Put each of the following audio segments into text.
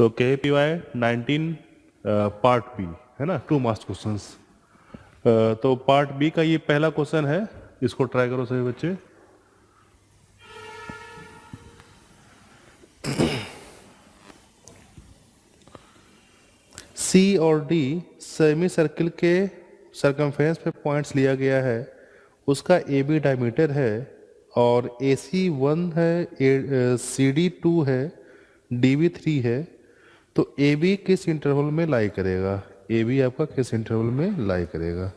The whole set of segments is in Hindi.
तो के पी वाई 19 पार्ट बी है ना, 2 मार्क्स क्वेश्चंस। तो पार्ट बी का ये पहला क्वेश्चन है, इसको ट्राई करो सभी बच्चे। सी और डी सेमी सर्किल के सरकमफ्रेंस पे पॉइंट्स लिया गया है, उसका ए बी डायमीटर है और ए सी 1 है, सी डी 2 है, डी बी 3 है। तो ए बी किस इंटरवल में लाई करेगा? ए बी आपका किस इंटरवल में लाई करेगा?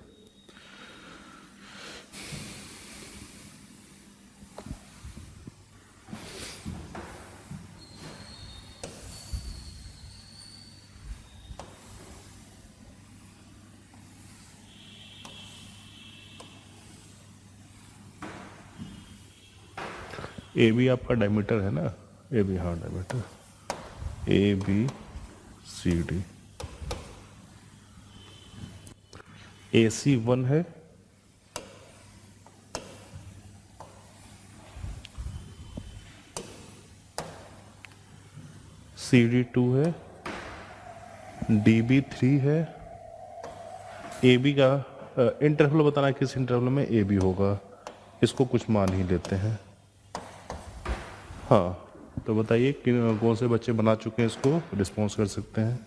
ए बी आपका डायमीटर है ना, ए बी, हाँ diameter, A B C D. A C 1 है, सी डी 2 है, डी बी 3 है। ए बी का इंटरवल बताना है, किस इंटरवल में ए बी होगा, इसको कुछ मान ही लेते हैं। हाँ, तो बताइए कौन से बच्चे बना चुके हैं, इसको रिस्पॉन्स कर सकते हैं।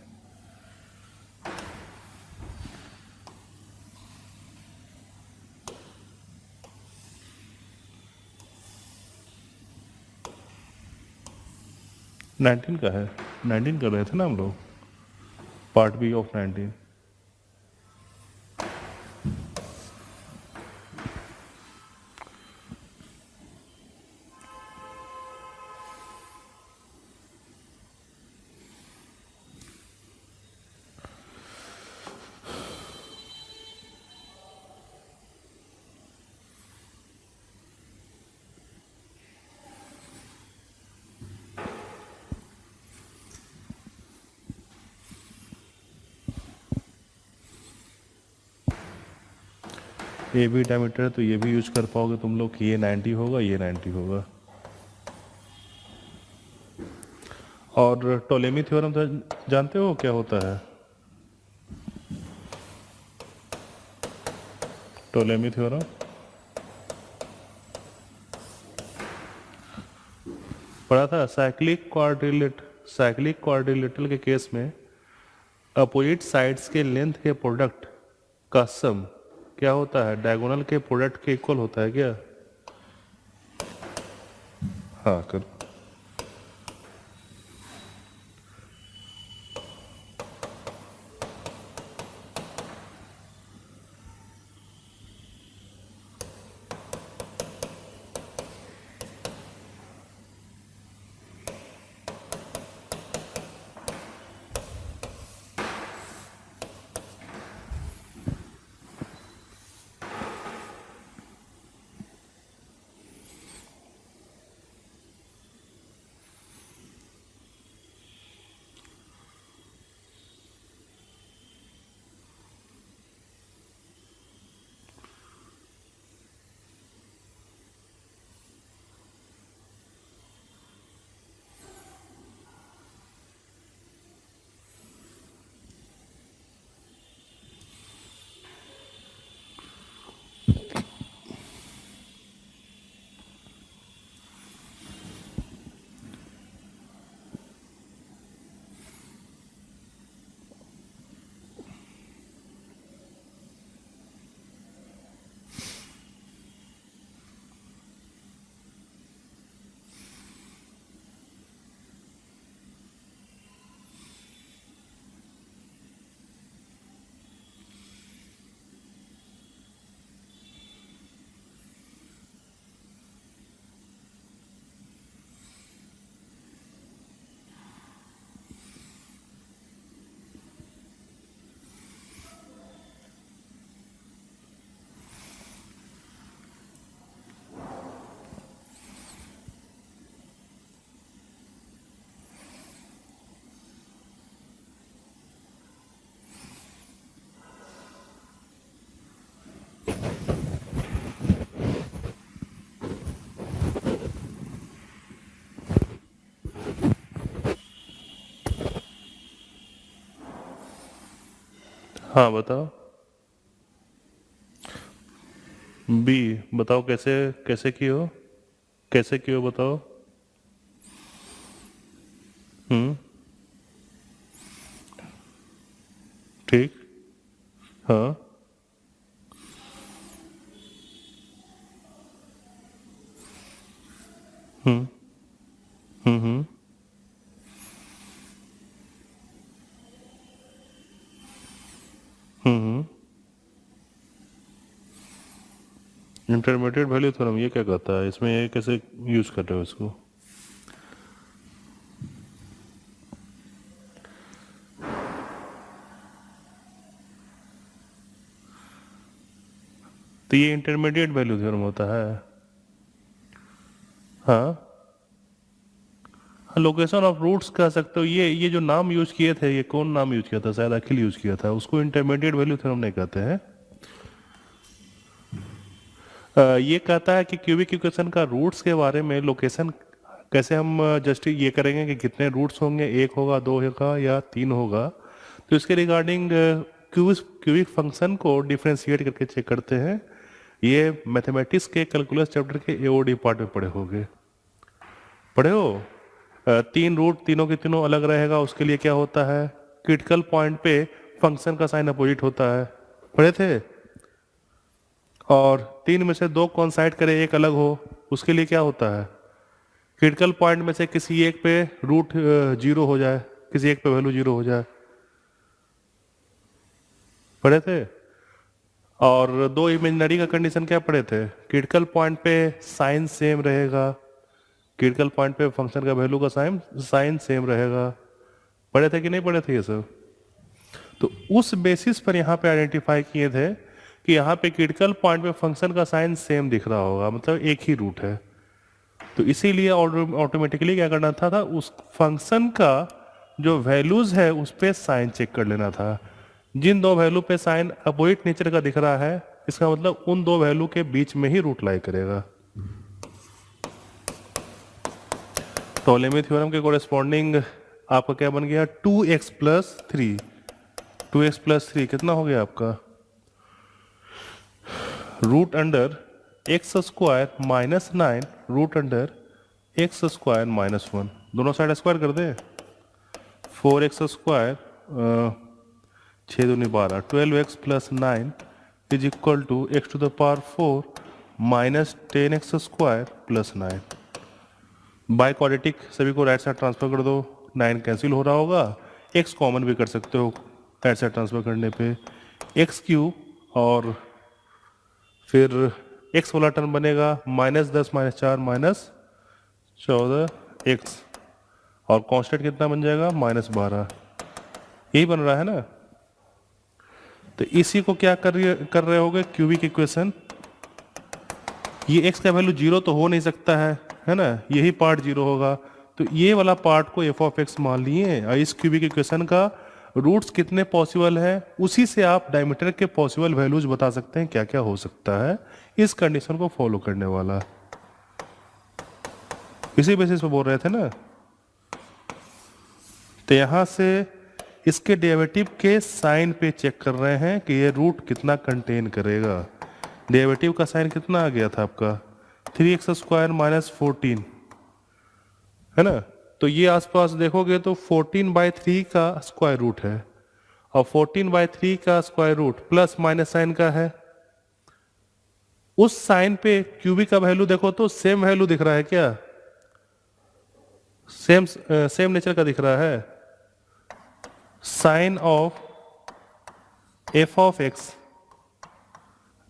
नाइनटीन का है, 19 कर रहे थे ना हम लोग, part B of 19। A B diameter, तो ये भी यूज कर पाओगे तुम लोग कि ये 90 होगा, ये 90 होगा। और टोलेमी थ्योरम तो जानते हो क्या होता है? टोलेमी थ्योरम पढ़ा था। साइक्लिक क्वाड्रिलेटरल के केस में अपोजिट साइड्स के लेंथ के प्रोडक्ट का सम क्या होता है? डायगोनल के प्रोडक्ट के इक्वल होता है क्या? हाँ करो। हाँ बताओ। बी, बताओ कैसे, कैसे कियो, कैसे कियो बताओ। हम्म। ठीक। हाँ। हम्म। हम्म। हम्म। इंटरमीडिएट वैल्यू थ्योरम ये क्या कहता है, इसमें ये कैसे यूज कर रहे हो इसको? तो ये इंटरमीडिएट वैल्यू थ्योरम होता है। हाँ। लोकेशन ऑफ रूट्स कह सकते हो। ये जो नाम यूज किए थे, ये कौन नाम यूज किया था? शायद अखिल यूज किया था, उसको इंटरमीडिएट वैल्यू थ्योरम नहीं कहते हैं। ये कहता है कि क्यूबिक इक्वेशन का रूट्स के बारे में लोकेशन कैसे हम जस्ट ये करेंगे कि कितने रूट्स होंगे, एक होगा, दो होगा या तीन होगा। तो इसके रिगार्डिंग क्यूबिक फंक्शन को डिफ्रेंशिएट करके चेक करते हैं। ये मैथमेटिक्स के कैलकुलस चैप्टर के एओडी पार्ट में पढ़े होगे, पढ़े हो। तीन रूट, तीनों के तीनों अलग रहेगा, उसके लिए क्या होता है, क्रिटिकल पॉइंट पे फंक्शन का साइन अपोजिट होता है, पढ़े थे। और तीन में से दो कोइंसाइड करे, एक अलग हो, उसके लिए क्या होता है, क्रिटिकल पॉइंट में से किसी एक पे रूट जीरो हो जाए, किसी एक पे वैल्यू जीरो हो जाए, पढ़े थे। और दो इमेजिनरी का कंडीशन क्या पढ़े थे, क्रिटिकल पॉइंट पे साइन सेम रहेगा, क्रिटिकल पॉइंट पे फंक्शन का वैल्यू का साइन साइन सेम रहेगा, पढ़े थे कि नहीं पढ़े थे ये सब? तो उस बेसिस पर यहाँ पे आइडेंटिफाई किए थे कि यहाँ पे क्रिटिकल पॉइंट पे फंक्शन का साइन सेम दिख रहा होगा, मतलब एक ही रूट है। तो इसीलिए ऑटोमेटिकली क्या करना था उस फंक्शन का जो वैल्यूज है उस पर साइन चेक कर लेना था। जिन दो वैल्यू पे साइन अपोजिट नेचर का दिख रहा है, इसका मतलब उन दो वैल्यू के बीच में ही रूट लाई करेगा। टोलेमी थ्योरम के कोरेस्पॉन्डिंग आपका क्या बन गया, 2x+3। 2x+3 कितना हो गया आपका, root under X square -9 root under X square -1, दोनों साइड स्क्वायर कर दे। 4x² 6 दूनी 12, 12x+9 is equal to x⁴ -10x² + 9। By quadratic सभी को राइट साइड ट्रांसफर कर दो, 9 कैंसिल हो रहा होगा, x कॉमन भी कर सकते हो राइट साइड ट्रांसफर करने पे, x³ और फिर x वाला टर्म बनेगा -10 -4 -14x, और कांस्टेंट कितना बन जाएगा, -12। यही बन रहा है ना। तो इसी को क्या कर रहे होगे, क्यूबिक इक्वेशन। ये x का वैल्यू जीरो तो हो नहीं सकता है ना, यही पार्ट जीरो होगा। तो ये वाला पार्ट को f(x) मान लिए, और इस क्यूबिक इक्वेशन का रूट्स कितने पॉसिबल है, उसी से आप डायमीटर के पॉसिबल वैल्यूज बता सकते हैं क्या क्या हो सकता है, इस कंडीशन को फॉलो करने वाला। इसी बेसिस पे बोल रहे थे ना। तो यहां से इसके डेरिवेटिव के साइन पे चेक कर रहे हैं कि ये रूट कितना कंटेन करेगा। डेरिवेटिव का साइन कितना आ गया था आपका, 3x² -14, है ना। तो ये आसपास देखोगे तो 14/3 का स्क्वायर रूट है, और 14/3 का square root plus minus sign का है। उस साइन पे क्यूबिक का वैल्यू देखो तो सेम वैल्यू दिख रहा है क्या, सेम नेचर का दिख रहा है। साइन ऑफ f(x)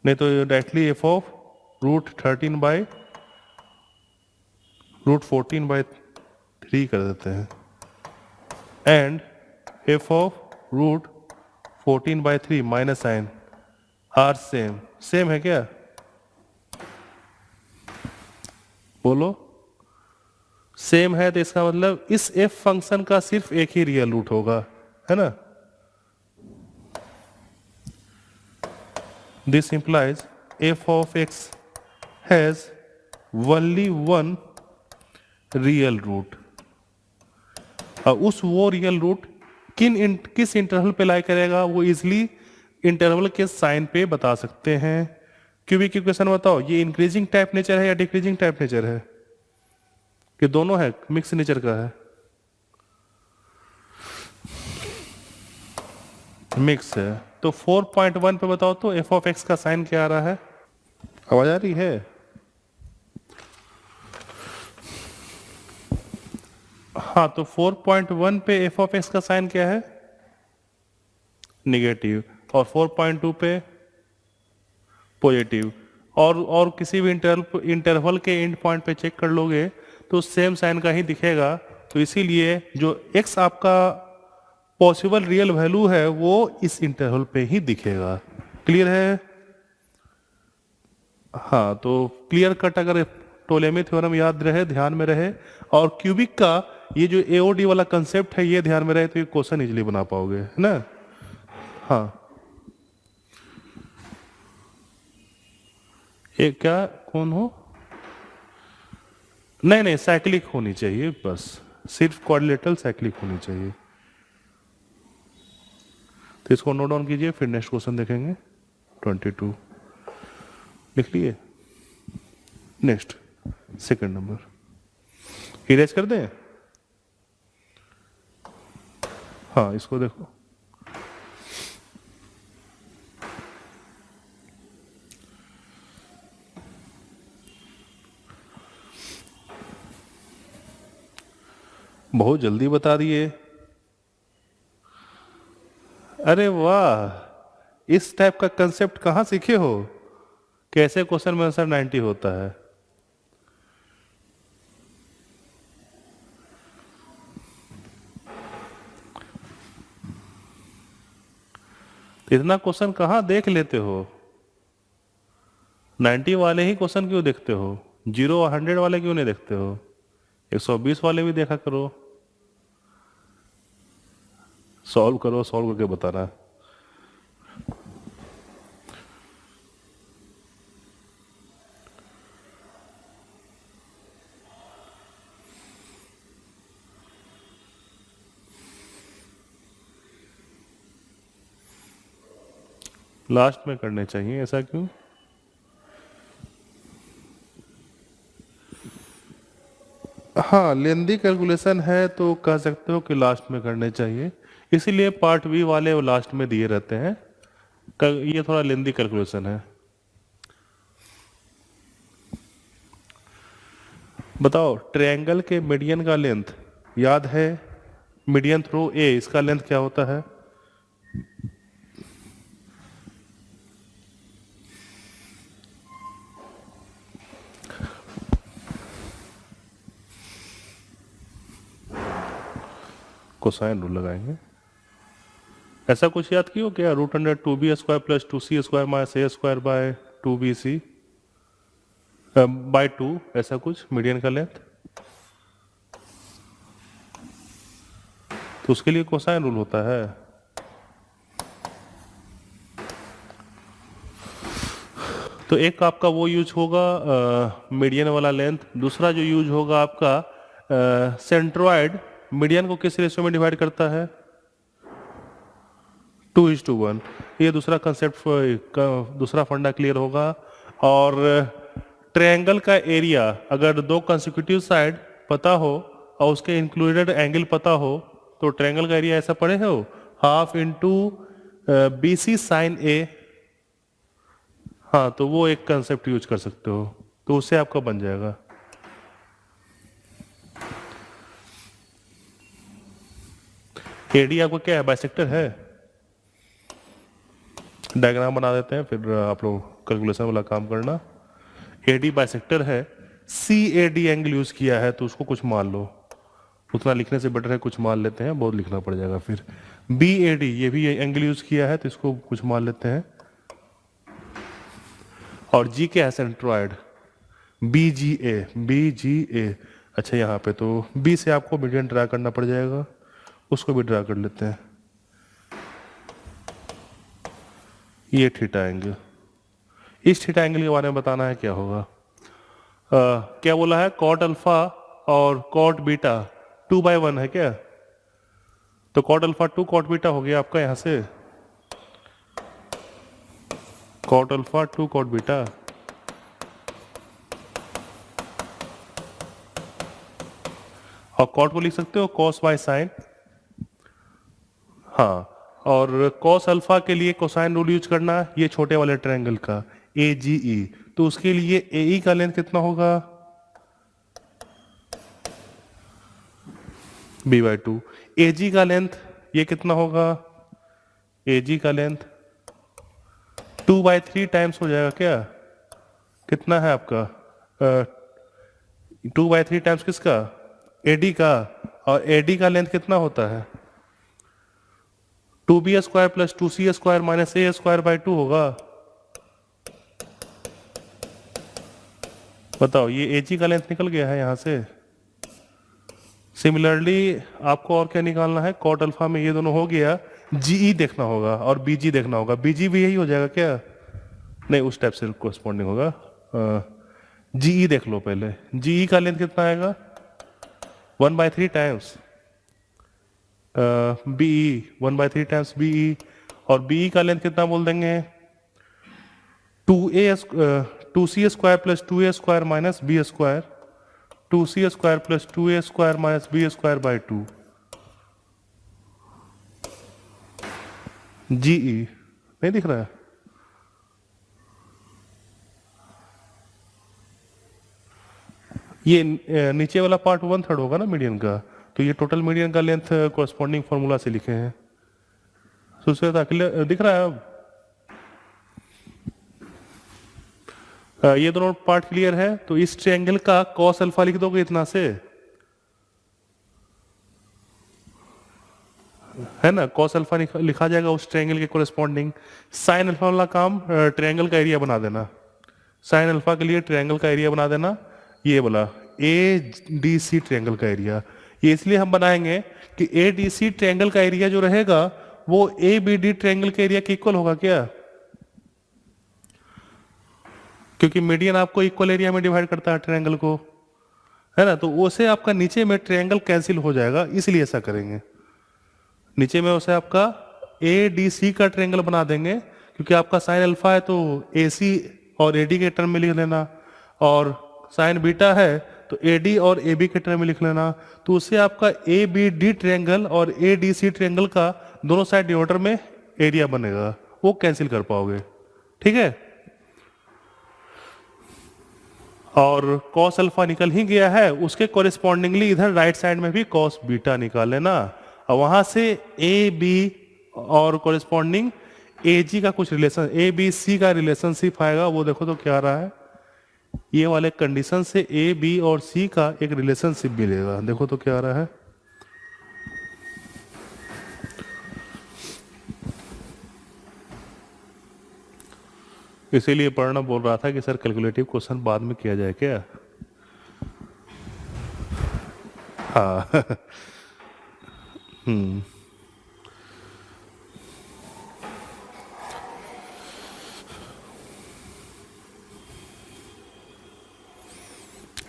नहीं तो डायरेक्टली f(√14/3) कर देते हैं, and f(√14/3) minus sign are same, same है क्या, बोलो। सेम है तो इसका मतलब इस f फंक्शन का सिर्फ एक ही रियल रूट होगा, है ना। This implies f(x) has only one real root. और उस वो रियल रूट किस इंटरवल पे लाई करेगा, वो इजिली इंटरवल के साइन पे बता सकते हैं। क्यूबिक इक्वेशन बताओ, ये इंक्रीजिंग टाइप नेचर है या डिक्रीजिंग टाइप नेचर है, कि दोनों है, मिक्स नेचर का है? मिक्स है। तो 4.1 पे बताओ तो एफ ऑफ एक्स का साइन क्या आ रहा है? आवाज आ रही है? हाँ, तो 4.1 पे एफ ऑफ एक्स का साइन क्या है? निगेटिव। और 4.2 पे पॉजिटिव। और किसी भी इंटरवल के एंड पॉइंट पे चेक कर लोगे तो सेम साइन का ही दिखेगा। तो इसीलिए जो x आपका पॉसिबल रियल वैल्यू है वो इस इंटरवल पे ही दिखेगा। क्लियर है? हाँ, तो क्लियर कट अगर टोलेमी थ्योरम याद रहे, ध्यान में रहे, और क्यूबिक का ये जो एओडी वाला कंसेप्ट है ये ध्यान में रहे तो ये क्वेश्चन इजीली बना पाओगे, है ना? हाँ, एक क्या कौन हो? नहीं नहीं, साइक्लिक होनी चाहिए बस, सिर्फ क्वाड्रिलेटरल साइक्लिक होनी चाहिए। तो इसको नोट डाउन कीजिए, फिर नेक्स्ट क्वेश्चन देखेंगे। 22 लिख लिए। नेक्स्ट सेकंड नंबर इरेज कर दें। हाँ, इसको देखो, बहुत जल्दी बता दिए। अरे वाह, इस टाइप का कंसेप्ट कहाँ सीखे हो? कैसे क्वेश्चन में आंसर 90 होता है? इतना क्वेश्चन कहाँ देख लेते हो? 90 वाले ही क्वेश्चन क्यों देखते हो? 0 और 100 वाले क्यों नहीं देखते हो? 120 वाले भी देखा करो। सॉल्व करो, सॉल्व करके बताना। लास्ट में करने चाहिए, ऐसा क्यों? हाँ, लेंदी कैलकुलेशन है तो कह सकते हो कि लास्ट में करने चाहिए, इसीलिए पार्ट बी वाले वो लास्ट में दिए रहते हैं। ये थोड़ा लेंदी कैलकुलेशन है। बताओ, ट्रायंगल के मीडियन का लेंथ याद है? मीडियन थ्रू ए, इसका लेंथ क्या होता है? कोसाइन रूल लगाएंगे। ऐसा कुछ याद कियो क्या? √2b² + 2c² - a² bye 2bc bye 2, ऐसा कुछ मीडियन का लेंथ। तो उसके लिए कोसाइन रूल होता है। तो एक आपका वो यूज होगा मीडियन वाला लेंथ, दूसरा जो यूज होगा आपका सेंट्रॉइड मीडियन को किस रेशियो में डिवाइड करता है? 2:1। ये दूसरा कंसेप्ट, दूसरा फंडा क्लियर होगा। और ट्रायंगल का एरिया अगर दो कंसेक्यूटिव साइड पता हो और उसके इंक्लूडेड एंगल पता हो तो ट्रायंगल का एरिया ऐसा पढ़े हो, ½ × BC sin A। हाँ, तो वो एक कंसेप्ट यूज कर सकते हो, तो उससे आपका बन जाएगा। एडी आपको क्या है? बाइसेक्टर है। डायग्राम बना देते हैं, फिर आप लोग कैलकुलेशन वाला काम करना। एडी बाइसेक्टर है, CAD एंगल यूज किया है तो उसको कुछ मान लो, उतना लिखने से बेटर है कुछ मान लेते हैं, बहुत लिखना पड़ जाएगा फिर। BAD ये भी एंगल यूज किया है तो इसको कुछ मान लेते हैं। और G क्या है? सेंट्रॉइड। BGA। अच्छा, यहाँ पे तो B से आपको मीडियन ड्रा करना पड़ जाएगा, उसको भी ड्रा कर लेते हैं। ये थीटा एंगल, इस थीटा एंगल के बारे में बताना है क्या होगा। क्या बोला है? कॉट अल्फा और कॉट बीटा 2/1 है क्या? तो कॉट अल्फा 2 कॉट बीटा हो गया आपका यहाँ से। Cot alpha to cot beta, और कॉट को लिख सकते हो कॉस बाय साइन। हाँ, और कॉस अल्फा के लिए कोसाइन रूल यूज करना, ये छोटे वाले ट्रायंगल का ए जी ई, तो उसके लिए ए ई का लेंथ कितना होगा, बी बाई टू। ए जी का लेंथ ये कितना होगा, ए जी का लेंथ 2/3 टाइम्स हो जाएगा क्या, कितना है आपका 2/3 टाइम्स किसका, ए डी का, और ए डी का लेंथ कितना होता है 2b² plus 2c² minus a² by 2 होगा। बताओ, ये ए जी का लेंथ निकल गया है यहां से। सिमिलरली आपको और क्या निकालना है, कॉट अल्फा में ये दोनों हो गया, जीई देखना होगा और बीजी देखना होगा। बीजी भी यही हो जाएगा क्या, नहीं उस टाइप से कोरस्पॉन्डिंग होगा। जीई देख लो पहले, जीई का लेंथ कितना आएगा 1/3 टाइम्स बीई, 1/3 टाइम्स बीई, और बीई का लेंथ कितना बोल देंगे 2c² plus 2a² minus b², 2c² plus 2a² minus b² by 2 GE, नहीं दिख रहा है। ये नीचे वाला पार्ट 1/3 होगा ना मीडियन का, तो ये टोटल मीडियन का लेंथ कोरस्पॉन्डिंग फॉर्मूला से लिखे हैं। सुश्वेता क्लियर दिख रहा है अब, ये दोनों पार्ट क्लियर है। तो इस ट्रायंगल का कॉस अल्फा लिख दोगे इतना से, है ना, कॉस अल्फा लिखा जाएगा उस ट्रायंगल के कोरस्पॉन्डिंग। साइन अल्फा वाला काम ट्रायंगल का एरिया बना देना, साइन अल्फा के लिए ट्रायंगल का एरिया बना देना, ये बोला ए डी सी ट्रायंगल का एरिया। ये इसलिए हम बनाएंगे कि ए डी सी ट्रायंगल का एरिया जो रहेगा वो ए बी डी ट्रायंगल के एरिया के इक्वल होगा क्या, क्योंकि मीडियन आपको इक्वल एरिया में डिवाइड करता है ट्रायंगल को, है ना, तो उसे आपका नीचे में ट्रायंगल कैंसिल हो जाएगा, इसलिए ऐसा करेंगे। नीचे में उसे आपका ए डी सी का ट्रायंगल बना देंगे, क्योंकि आपका साइन अल्फा है तो ए सी और ए डी के टर्म में लिख लेना, और साइन बीटा है तो ए डी और ए बी के टर्म में लिख लेना। तो उससे आपका ए बी डी ट्रायंगल और ए डी सी ट्रायंगल का दोनों साइड डिवाइडर में एरिया बनेगा, वो कैंसिल कर पाओगे, ठीक है। और कॉस अल्फा निकल ही गया है, उसके कोरिस्पॉन्डिंगली इधर राइट साइड में भी कॉस बीटा निकाल लेना, और वहां से ए बी और कोरिस्पॉन्डिंग ए जी का कुछ रिलेशन, ए बी सी का रिलेशनशिप आएगा, वो देखो तो क्या रहा है, ये वाले कंडीशन से ए बी और सी का एक रिलेशनशिप मिलेगा, देखो तो क्या रहा है। इसीलिए पढ़ना बोल रहा था कि सर कैलकुलेटिव क्वेश्चन बाद में किया जाए क्या, हाँ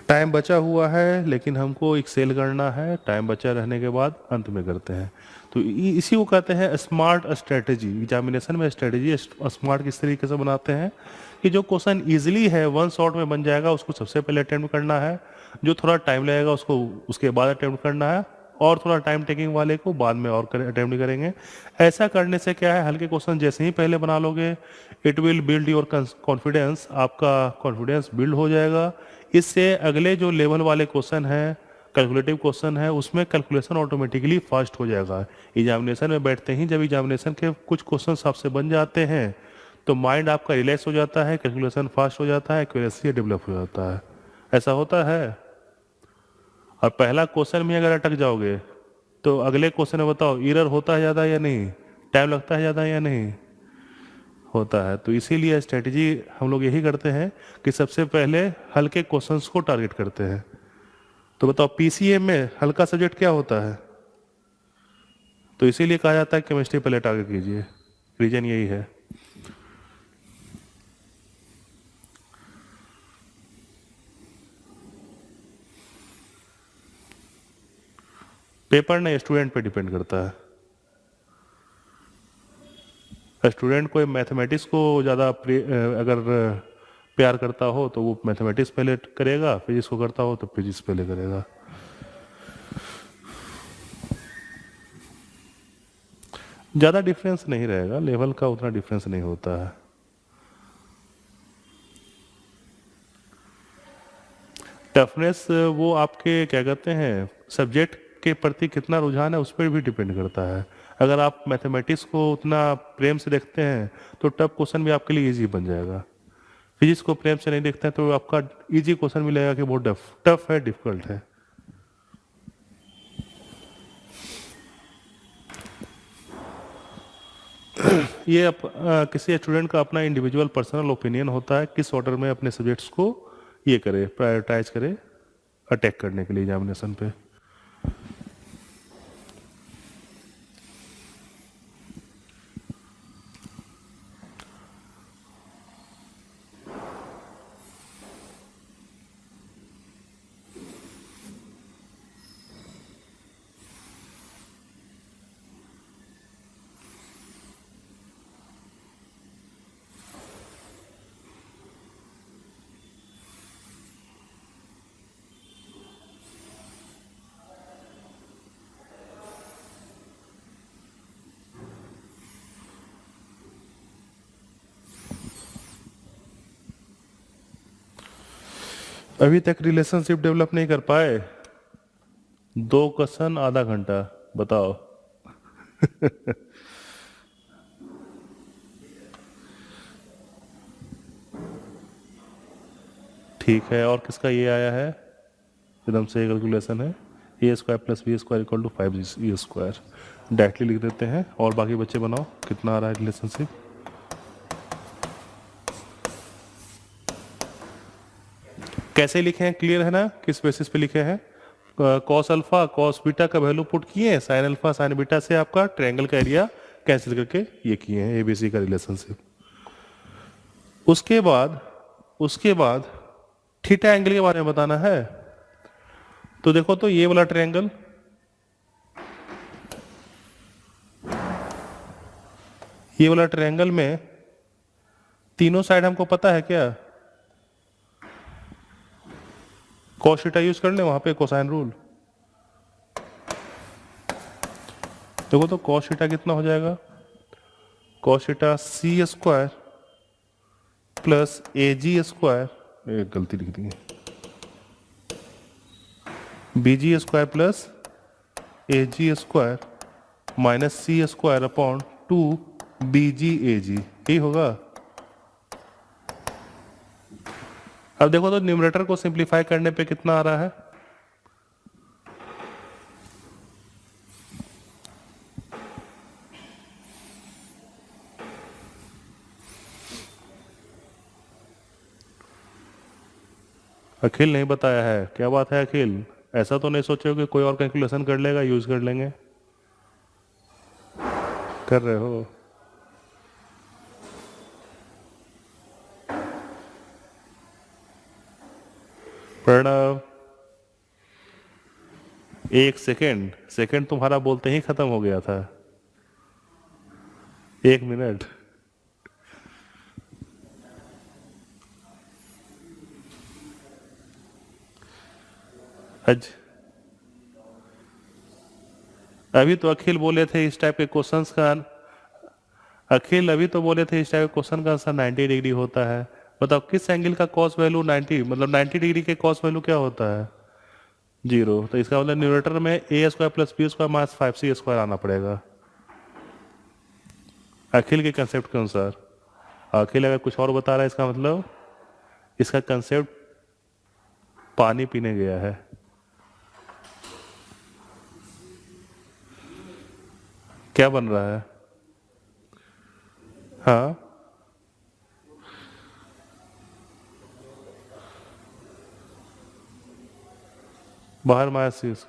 टाइम बचा हुआ है लेकिन हमको एक्सेल करना है, टाइम बचा रहने के बाद अंत में करते हैं। तो इसी को कहते हैं स्मार्ट स्ट्रेटेजी। एग्जामिनेशन में स्ट्रेटेजी स्मार्ट किस तरीके से बनाते हैं कि जो क्वेश्चन इजीली है वन शॉट में बन जाएगा उसको सबसे पहले अटेम्प्ट करना है, जो थोड़ा टाइम लगेगा उसको उसके बाद अटेम्प्ट करना है, और थोड़ा टाइम टेकिंग वाले को बाद में और अटेम्प्ट करेंगे। ऐसा करने से क्या है, हल्के क्वेश्चन जैसे ही पहले बना लोगे it will build your confidence, आपका कॉन्फिडेंस बिल्ड हो जाएगा। इससे अगले जो लेवल वाले क्वेश्चन है, कैलकुलेटिव क्वेश्चन है, उसमें कैलकुलेशन ऑटोमेटिकली फास्ट हो जाएगा। एग्जामिनेशन में बैठते ही जब एग्जामिनेशन के कुछ क्वेश्चन आपसे बन जाते हैं तो माइंड आपका रिलैक्स हो जाता है, कैलकुलेशन फास्ट हो जाता है, एक्यूरेसी डेवलप हो जाता है। ऐसा होता है। और पहला क्वेश्चन में अगर अटक जाओगे तो अगले क्वेश्चन में बताओ एरर होता है ज़्यादा या नहीं, टाइम लगता है ज़्यादा या नहीं होता है। तो इसीलिए स्ट्रेटजी हम लोग यही करते हैं कि सबसे पहले हल्के क्वेश्चंस को टारगेट करते हैं। तो बताओ पीसीएम में हल्का सब्जेक्ट क्या होता है, तो इसीलिए कहा जाता है केमिस्ट्री पहले टारगेट कीजिए, रीजन यही है। पेपर नहीं, स्टूडेंट पे डिपेंड करता है। स्टूडेंट कोई मैथमेटिक्स को ज़्यादा अगर प्यार करता हो तो वो मैथमेटिक्स पहले करेगा, फिजिक्स को करता हो तो फिजिक्स पहले करेगा। ज़्यादा डिफरेंस नहीं रहेगा, लेवल का उतना डिफरेंस नहीं होता है। टफनेस वो आपके क्या कहते हैं सब्जेक्ट के प्रति कितना रुझान है उस पर भी डिपेंड करता है। अगर आप मैथमेटिक्स को उतना प्रेम से देखते हैं तो टफ क्वेश्चन भी आपके लिए इजी बन जाएगा। फिजिक्स को प्रेम से नहीं देखते हैं तो आपका इजी क्वेश्चन मिलेगा कि बहुत टफ है, डिफिकल्ट है। ये किसी स्टूडेंट का अपना इंडिविजुअल पर्सनल ओपिनियन होता है किस ऑर्डर में अपने सब्जेक्ट्स को ये करे, प्रायोरिटाइज करे अटैक करने के लिए एग्जामिनेशन पे। अभी तक रिलेशनशिप डेवलप नहीं कर पाए, 2 क्वेश्चन आधा घंटा, बताओ। ठीक है, और किसका ये आया है? एकदम सही कैलकुलेशन है। A square plus B square equal to 5 directly लिख देते हैं और बाकी बच्चे बनाओ कितना आ रहा है रिलेशनशिप। कैसे लिखे हैं, क्लियर है ना? किस बेसिस पे लिखे हैं? कॉस अल्फा कॉस बीटा का वैल्यू पुट किए, साइन अल्फा साइन बीटा से आपका ट्रायंगल का एरिया कैंसिल करके ये किए हैं एबीसी का रिलेशनशिप। उसके बाद थीटा एंगल के बारे में बताना है। तो देखो तो ये वाला ट्रायंगल, ये वाला ट्रायंगल में तीनों साइड हमको पता है क्या? कॉस थीटा यूज कर ले, वहां पे कोसाइन रूल। देखो तो कॉस थीटा कितना हो जाएगा? कॉस थीटा सी स्क्वायर प्लस ए जी स्क्वायर, एक गलती लिख दी है, बी जी स्क्वायर प्लस ए जी स्क्वायर माइनस सी स्क्वायर अपॉन 2 बी जी ए जी, यही होगा। अब देखो तो न्यूमरेटर को सिंप्लीफाई करने पे कितना आ रहा है? अखिल नहीं बताया है, क्या बात है अखिल? ऐसा तो नहीं सोचो कि कोई और कैलकुलेशन कर लेगा, यूज कर लेंगे? कर रहे हो? प्रणव, एक सेकंड तुम्हारा बोलते ही खत्म हो गया था। 1 मिनट। आज अभी तो अखिल बोले थे इस टाइप के क्वेश्चंस का, अखिल अभी तो बोले थे इस टाइप के क्वेश्चन का आंसर 90 डिग्री होता है। बताओ किस एंगल का कॉस वैल्यू 90, मतलब 90 डिग्री के कॉस वैल्यू क्या होता है? 0। तो इसका मतलब न्यूमरेटर में A square plus B square minus 5c square आना पड़ेगा अखिल के कंसेप्ट के अनुसार। अखिल अगर कुछ और बता रहा है इसका मतलब इसका कंसेप्ट पानी पीने गया है। क्या बन रहा है? हाँ, बाहर माइनस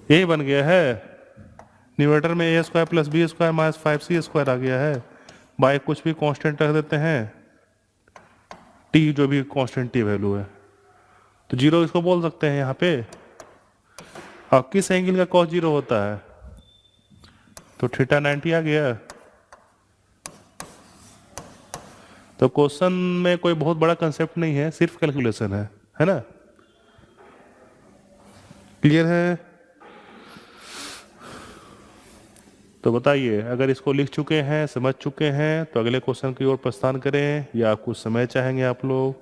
यही बन गया है। न्यूमरेटर में A square plus B square minus 5c square आ गया है। बाय कुछ भी कांस्टेंट रख देते हैं, टी जो भी कांस्टेंट टी वैल्यू है, तो 0 इसको बोल सकते हैं यहाँ पे। अब किस एंगल का कॉस 0 होता है? तो थीटा 90 आ गया। तो क्वेश्चन में कोई बहुत बड़ा कंसेप्ट नहीं है, सिर्फ कैलकुलेशन है ना? क्लियर है? तो बताइए, अगर इसको लिख चुके हैं, समझ चुके हैं, तो अगले क्वेश्चन की ओर प्रस्थान करें या कुछ समय चाहेंगे आप लोग?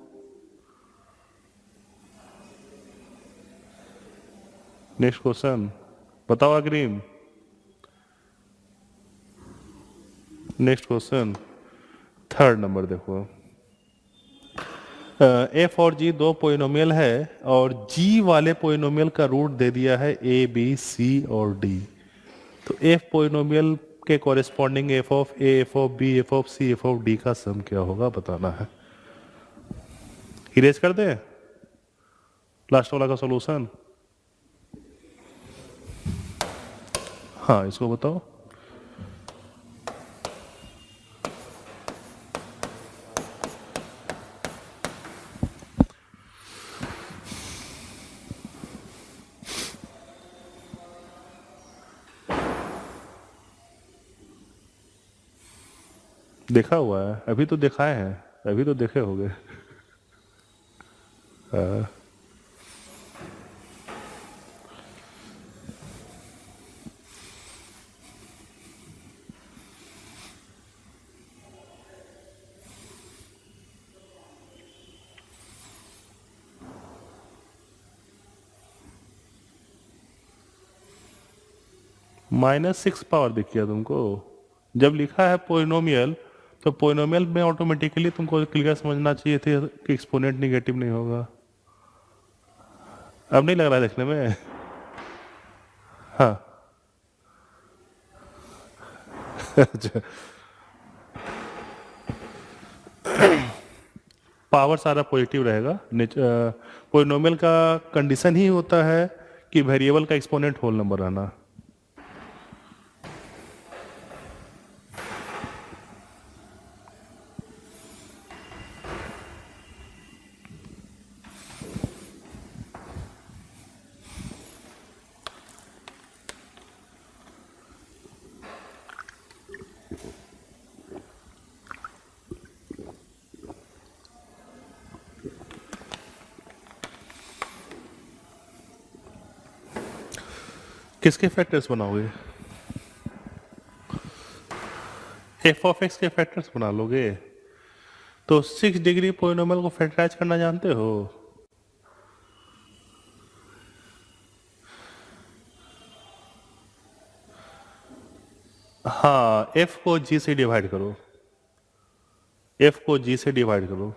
नेक्स्ट क्वेश्चन बताओ अग्रिम। नेक्स्ट क्वेश्चन थर्ड नंबर देखो। एफ और जी दो पोइनोमियल है और जी वाले पोइनोमियल का रूट दे दिया है ए बी सी और डी। तो एफ पोइनोमियल के corresponding F of A, F of B, F of C, F of D का सम क्या होगा बताना है। इरेज कर दें लास्ट वाला का सॉल्यूशन? हाँ, इसको बताओ। देखा हुआ है, अभी तो दिखाए हैं, अभी तो देखे होंगे। -6 पावर दिख गया तुमको? जब लिखा है पोइनोमियल, तो पोइनोमियल में ऑटोमेटिकली तुमको क्लियर समझना चाहिए थे कि एक्सपोनेंट निगेटिव नहीं होगा। अब नहीं लग रहा है देखने में? हाँ। अच्छा, पावर सारा पॉजिटिव रहेगा। पोइनोमियल का कंडीशन ही होता है कि वेरिएबल का एक्सपोनेंट होल नंबर रहना। किसके फैक्टर्स बनाओगे? एफ ऑफ एक्स के फैक्टर्स बना लोगे? तो 6 डिग्री पोलिनोमियल को फैक्टराइज करना जानते हो? हाँ, एफ को जी से डिवाइड करो, एफ को जी से डिवाइड करो।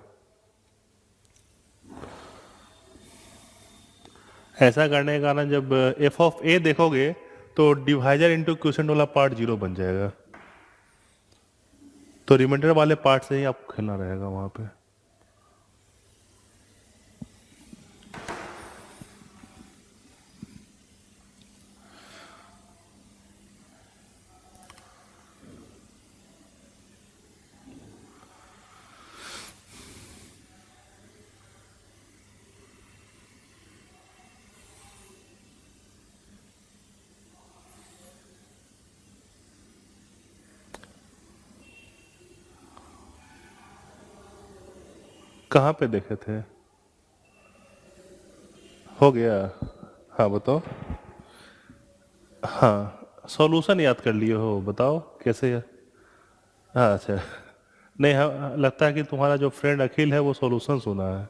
ऐसा करने के कारण जब एफ ऑफ ए देखोगे तो डिवाइजर इंटू क्वेश्चन वाला पार्ट 0 बन जाएगा, तो रिमाइंडर वाले पार्ट से ही आपको खेलना रहेगा वहां पे। कहाँ पे देखे थे? हो गया? हाँ बताओ। हाँ, सॉल्यूशन याद कर लिए हो, बताओ कैसे याद? हाँ अच्छा। नहीं, हाँ लगता है कि तुम्हारा जो फ्रेंड अखिल है वो सॉल्यूशन सुना है।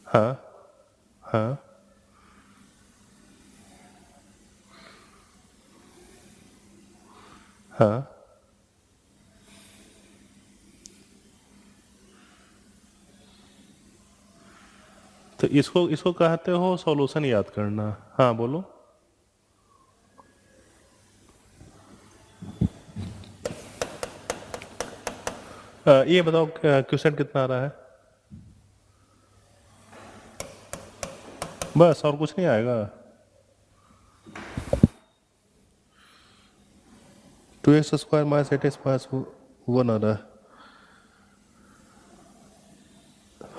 हाँ हाँ हाँ। तो इसको इसको कहते हो सॉल्यूशन याद करना। हाँ बोलो। ये बताओ क्वेश्चन कितना आ रहा है? बस और कुछ नहीं आएगा? 2x² - 8x - 1 आ रहा है।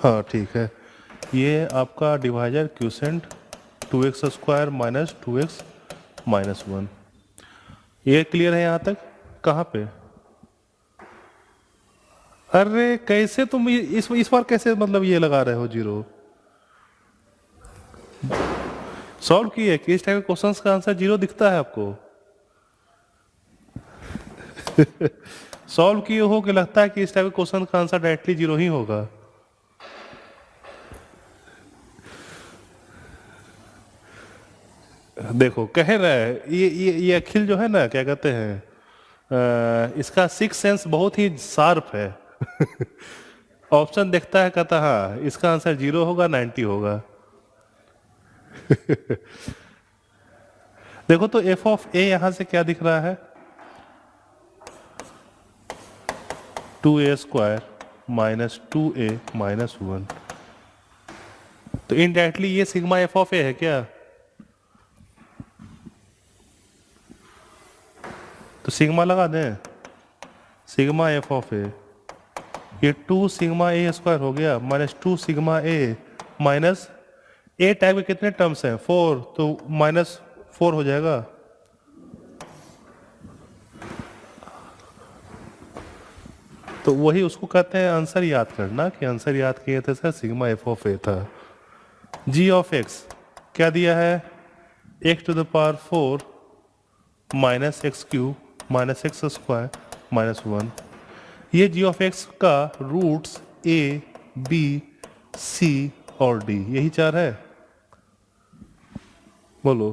हाँ ठीक है, ये आपका डिवाइजर क्यूसेंट 2x² - 2x - 1। ये क्लियर है यहाँ तक? कहाँ पे? अरे कैसे तुम इस बार कैसे मतलब ये लगा रहे हो जीरो? सॉल्व किए कि इस टाइप के क्वेश्चंस का आंसर जीरो दिखता है आपको? सॉल्व किए हो कि लगता है कि इस टाइप के क्वेश्चन का आंसर डायरेक्टली जीरो ही होगा? देखो कह रहा है ये अखिल जो है ना, क्या कहते हैं, इसका सिक्स सेंस बहुत ही शार्प है। ऑप्शन देखता है, कहता हाँ इसका आंसर जीरो होगा 90 होगा। देखो तो एफ ऑफ ए यहां से क्या दिख रहा है? 2a² minus 2a-1। तो इनडायरेक्टली ये सिग्मा एफ ऑफ ए है क्या? तो सिग्मा लगा दें, सिग्मा एफ ऑफ ए, ये 2 सिग्मा a² हो गया माइनस 2 सिग्मा ए माइनस ए टाइप के कितने टर्म्स हैं? 4, तो -4 हो जाएगा। तो वही उसको कहते हैं आंसर याद करना, कि आंसर याद किए थे सर, सिग्मा एफ ऑफ ए था। जी ऑफ एक्स क्या दिया है? x⁴ -x³ -x² -1। ये जी ऑफ एक्स का रूट्स ए बी सी और डी, यही चार है। बोलो।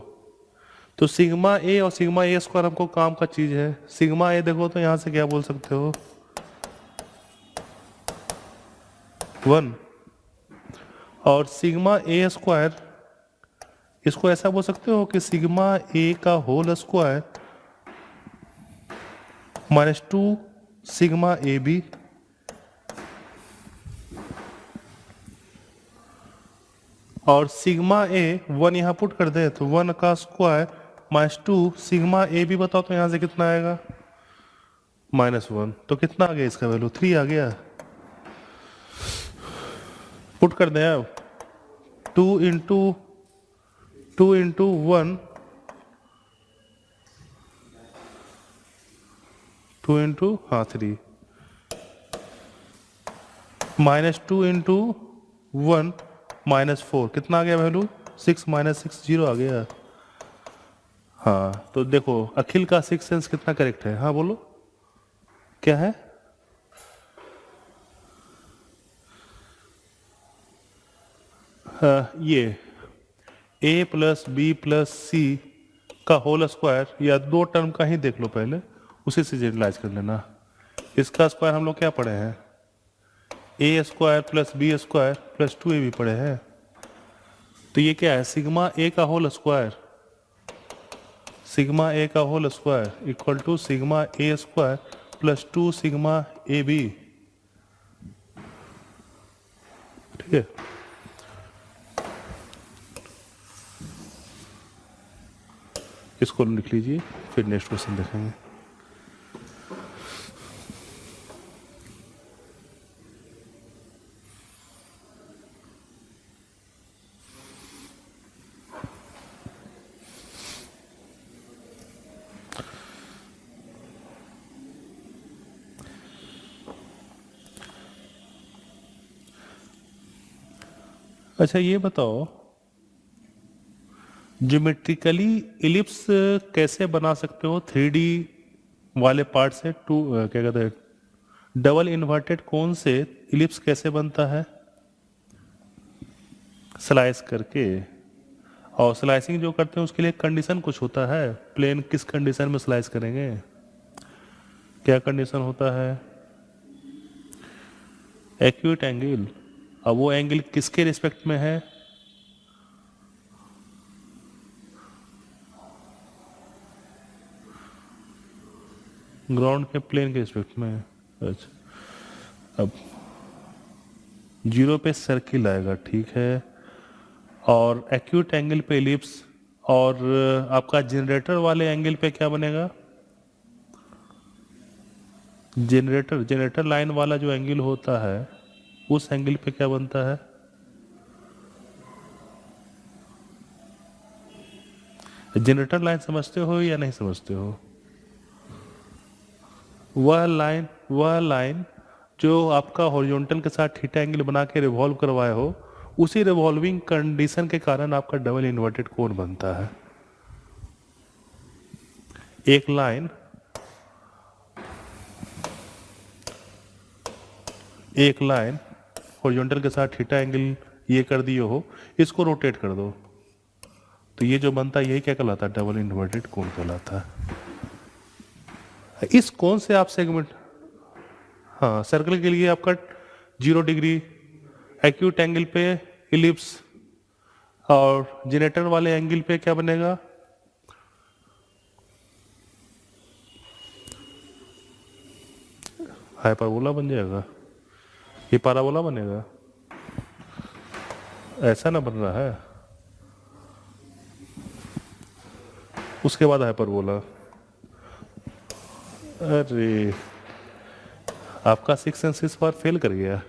तो सिग्मा ए और सिग्मा a² हमको काम का चीज है। सिग्मा ए देखो तो यहां से क्या बोल सकते हो? 1। और सिग्मा a², इसको ऐसा बोल सकते हो कि सिग्मा ए का whole square -2 sigma A B. और सिग्मा ए 1 यहाँ पुट कर दे तो 1 का स्क्वायर -2 सिग्मा ए बी, बताओ तो यहाँ से कितना आएगा? -1। तो कितना आ गया इसका वैल्यू? 3 आ गया। पुट कर दें अब 2 इंटू 1 2 इंटू 3 -2 इंटू 1 -4, कितना आ गया वैल्यू? 6 -6 0 आ गया। हाँ तो देखो अखिल का सिक्स सेंस कितना करेक्ट है? हाँ बोलो क्या है? ये a प्लस बी प्लस सी का होल स्क्वायर, या दो टर्म का ही देख लो पहले, उसी से जनरलाइज कर लेना। इसका स्क्वायर हम लोग क्या पढ़े हैं? a² plus b² plus 2ab पढ़े हैं। तो ये क्या है? सिग्मा ए का होल स्क्वायर, सिग्मा ए का whole square equal to sigma a² plus 2 sigma A B. ठीक है, इसको लिख लीजिए, फिर नेक्स्ट क्वेश्चन देखेंगे। अच्छा ये बताओ, ज्योमेट्रिकली इलिप्स कैसे बना सकते हो 3D वाले पार्ट से? क्या कहते हैं, डबल इन्वर्टेड कोन से इलिप्स कैसे बनता है? स्लाइस करके। और स्लाइसिंग जो करते हैं उसके लिए कंडीशन कुछ होता है। प्लेन किस कंडीशन में स्लाइस करेंगे? क्या कंडीशन होता है? Acute angle. अब वो एंगल किसके रिस्पेक्ट में है? ग्राउंड के प्लेन के रिस्पेक्ट में। अच्छा, अब 0 पे सर्किल आएगा, ठीक है। और एक्यूट एंगल पे एलिप्स, और आपका जनरेटर वाले एंगल पे क्या बनेगा? जनरेटर लाइन वाला जो एंगल होता है उस एंगल पे क्या बनता है? जनरेटर लाइन समझते हो या नहीं समझते हो? वह लाइन जो आपका हॉरिजॉन्टल के साथ थीटा एंगल बना के रिवॉल्व करवाए हो, उसी रिवॉल्विंग कंडीशन के कारण आपका डबल इन्वर्टेड कोण बनता है। एक लाइन हॉरिजॉन्टल के साथ थीटा एंगल ये कर दिए हो, इसको रोटेट कर दो, तो ये जो बनता है यही क्या कहलाता है? डबल इन्वर्टेड कोण कहलाता है। इस कोण से आप सेगमेंट, हाँ, सर्कल के लिए आपका 0 डिग्री एक्यूट एंगल पे इलिप्स, और जनरेटर वाले एंगल पे क्या बनेगा? हाइपरबोला बन जाएगा, ये पैराबोला बनेगा। ऐसा ना बन रहा है, उसके बाद हाइपरबोला। अरे आपका 6 and 6 बार फेल कर गया।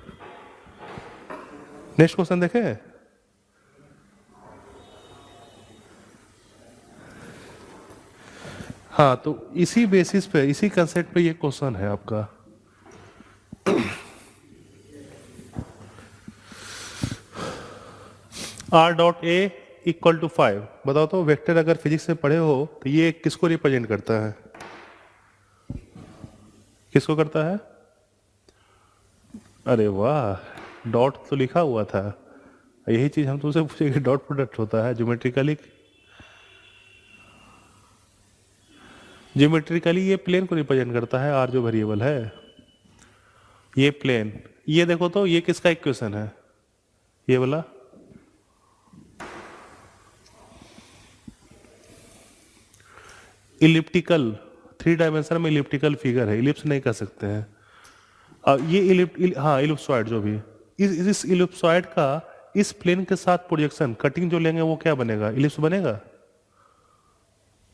नेक्स्ट क्वेश्चन देखें। हाँ, तो इसी बेसिस पे, इसी कंसेप्ट पे ये क्वेश्चन है आपका। R.A इक्वल टू 5, बताओ तो वेक्टर अगर फिजिक्स में पढ़े हो तो ये किसको रिप्रेजेंट करता है? किसको करता है? अरे वाह, डॉट तो लिखा हुआ था। यही चीज हम तुमसे पूछे कि डॉट प्रोडक्ट होता है ज्योमेट्रिकली। ज्योमेट्रिकली ये प्लेन को रिप्रेजेंट करता है, आर जो वेरिएबल है, ये प्लेन। ये देखो तो ये किसका इक्वेशन है? ये वाला इलिप्टिकल, 3 डायमेंशन में इलिप्टिकल फिगर है, इलिप्स नहीं कर सकते हैं। ये हाँ, इलिप्सॉइड जो भी, इस इलिप्सॉइड का इस प्लेन के साथ प्रोजेक्शन कटिंग जो लेंगे वो क्या बनेगा? इलिप्स बनेगा।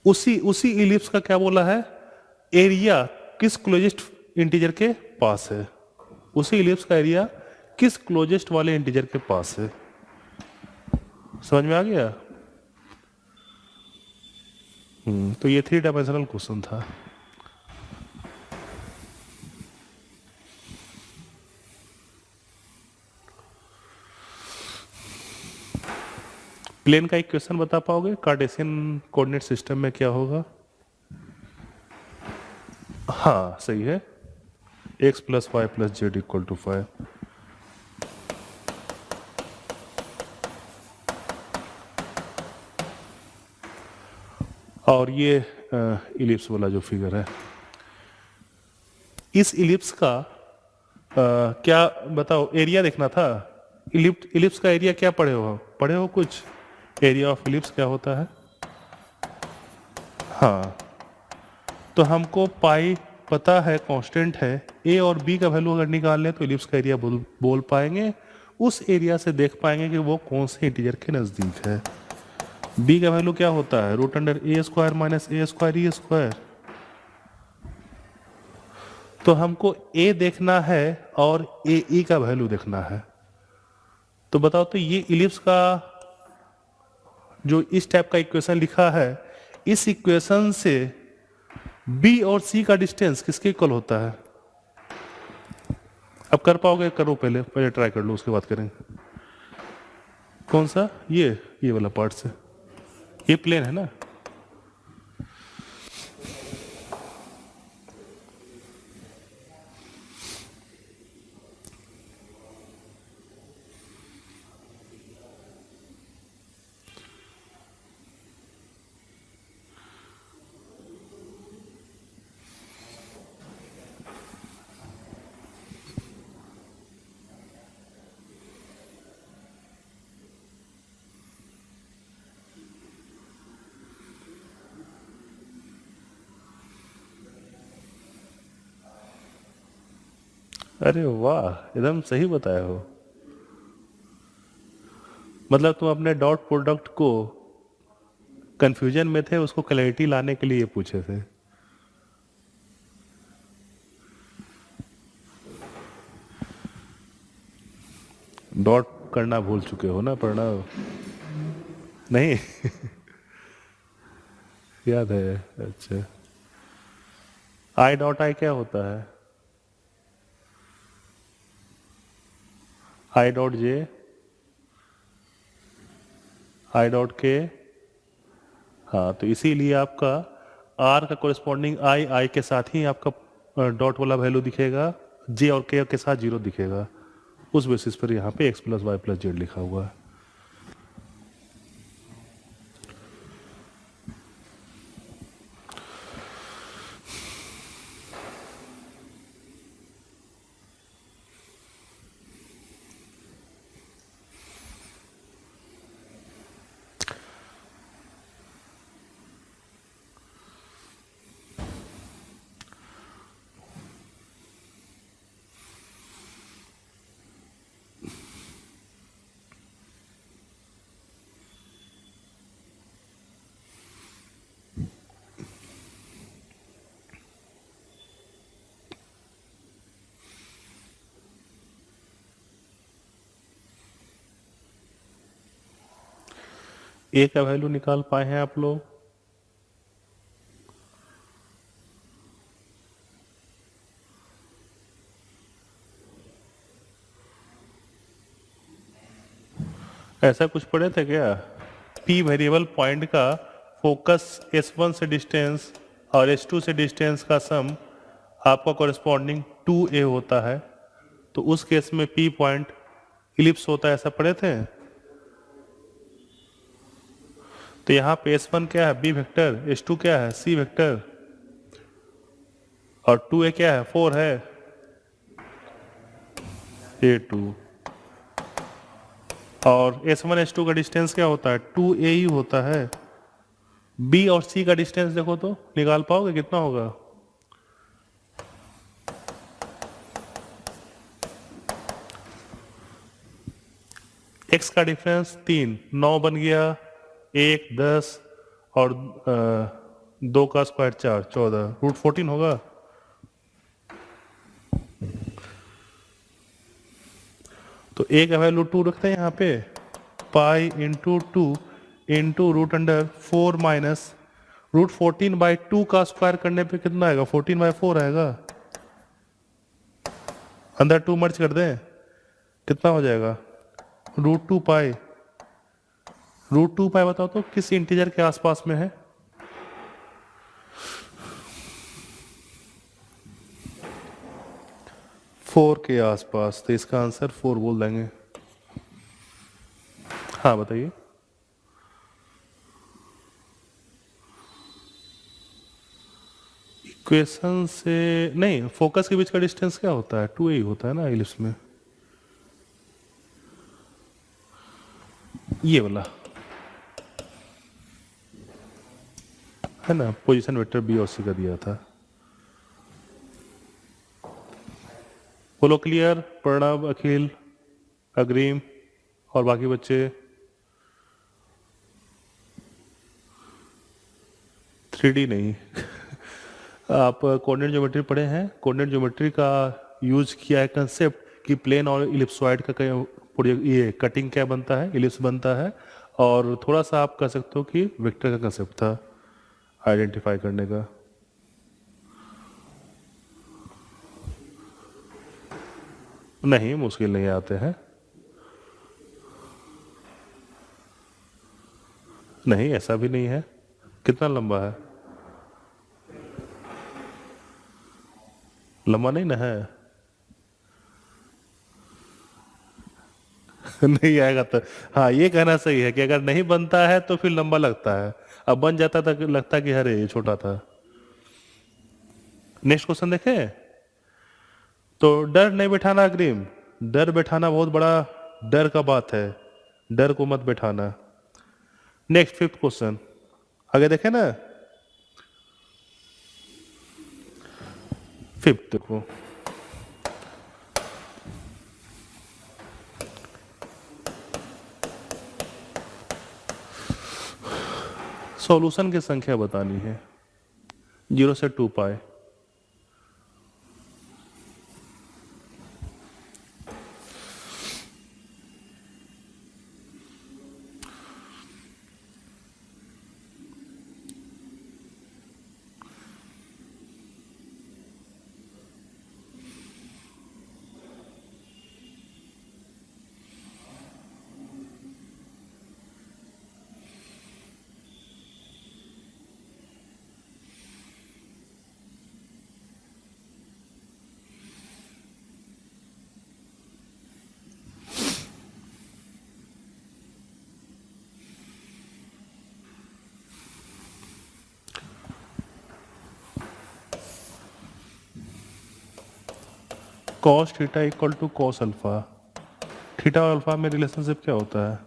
उसी इलिप्स का क्या बोला है? एरिया किस क्लोजेस्ट इंटीजर के पास है? उसी इलिप्स का एरिया किस क्लोजेस्ट वाले इंटीजर के पास है? समझ में आ गया? तो ये 3 डायमेंशनल क्वेश्चन था। प्लेन का इक्वेशन बता पाओगे? कार्टेशियन कोऑर्डिनेट सिस्टम में क्या होगा? हाँ सही है, x + y + z = 5। और ये इलिप्स वाला जो फिगर है, इस इलिप्स का क्या बताओ? एरिया देखना था। इलिप्स का एरिया क्या पढ़े हो कुछ? एरिया ऑफ इलिप्स क्या होता है? हाँ, तो हमको पाई पता है, कांस्टेंट है। ए और बी का वैल्यू अगर निकाल लें तो इलिप्स का एरिया बोल पाएंगे। उस एरिया से देख पाएंगे कि वो कौन से इंटीजर के नजदीक है। बी का वैल्यू क्या होता है? √a² - a² e²। तो हमको ए देखना है और ए ई का वैल्यू देखना है। तो बताओ तो ये इलिप्स का जो इस टाइप का इक्वेशन लिखा है, इस इक्वेशन से बी और सी का डिस्टेंस किसके इक्वल होता है? अब कर पाओगे? करो, पहले ट्राई कर लो, उसके बाद करेंगे। कौन सा? ये वाला पार्ट से, ये प्लेन है ना। अरे वाह, एकदम सही बताया हो। मतलब तुम अपने डॉट प्रोडक्ट को कंफ्यूजन में थे, उसको क्लैरिटी लाने के लिए पूछे थे। डॉट करना भूल चुके हो ना, प्रणव? नहीं याद है? अच्छा, आई डॉट आई क्या होता है? I dot J, I dot के। हाँ, तो इसीलिए आपका आर का कोरिस्पॉन्डिंग आई आई के साथ ही आपका डॉट वाला वैल्यू दिखेगा, जे और के साथ जीरो दिखेगा। उस बेसिस पर यहाँ पे X plus Y plus Z लिखा हुआ है। ए का वैल्यू निकाल पाए हैं आप लोग? ऐसा कुछ पढ़े थे क्या? पी वेरिएबल पॉइंट का फोकस S1 से डिस्टेंस और S2 से डिस्टेंस का सम आपका कॉरेस्पॉन्डिंग 2a होता है। तो उस केस में पी पॉइंट इलिप्स होता है, ऐसा पढ़े थे। तो यहाँ पे S1 क्या है? B vector. S2 क्या है? C vector. और 2a क्या है? 4 है, A2। और S1 S2 का डिस्टेंस क्या होता है? 2a ही होता है। बी और सी का डिस्टेंस देखो तो निकाल पाओगे कितना होगा? एक्स का डिफरेंस 3, 9 बन गया, 1 10 और 2 का स्क्वायर 4, 14, रूट 14 होगा। तो ए का वैल्यू 2 रखते हैं यहाँ पे, pi into 2 into root under 4 minus root 14/2 का स्क्वायर करने पे कितना आएगा? 14/4 आएगा। अंदर 2 मर्ज कर दें, कितना हो जाएगा? रूट 2 पाई। रूट 2 पाई बताओ तो किस इंटीजर के आसपास में है? 4 के आसपास। तो इसका आंसर 4 बोल देंगे। हाँ बताइए। इक्वेशन से नहीं, फोकस के बीच का डिस्टेंस क्या होता है? 2a ही होता है ना इलिप्स में, ये वाला है ना। पोजीशन वेक्टर बी और सी का दिया था। बोलो क्लियर? प्रणव, अखिल, अग्रिम और बाकी बच्चे। 3D नहीं आप कोऑर्डिनेट ज्योमेट्री पढ़े हैं? कोऑर्डिनेट ज्योमेट्री का यूज किया है कंसेप्ट कि प्लेन और इलिप्सॉइड का ये कटिंग क्या बनता है? इलिप्स बनता है। और थोड़ा सा आप कह सकते हो कि वेक्टर का कंसेप्ट था आइडेंटिफाई करने का। नहीं, मुश्किल नहीं आते हैं। नहीं, ऐसा भी नहीं है। कितना लंबा है? लंबा नहीं ना है नहीं आएगा तो हाँ, ये कहना सही है कि अगर नहीं बनता है तो फिर लंबा लगता है, अब बन जाता तो लगता कि अरे ये छोटा था। नेक्स्ट क्वेश्चन देखें। तो डर नहीं बैठाना अग्रिम, डर बैठाना बहुत बड़ा डर का बात है, डर को मत बैठाना। नेक्स्ट 5th क्वेश्चन आगे देखें ना। 5th देखो। सॉल्यूशन की संख्या बतानी है 0 से 2 पाए। Cos theta equal to cos alpha. Theta और अल्फा में रिलेशनशिप क्या होता है?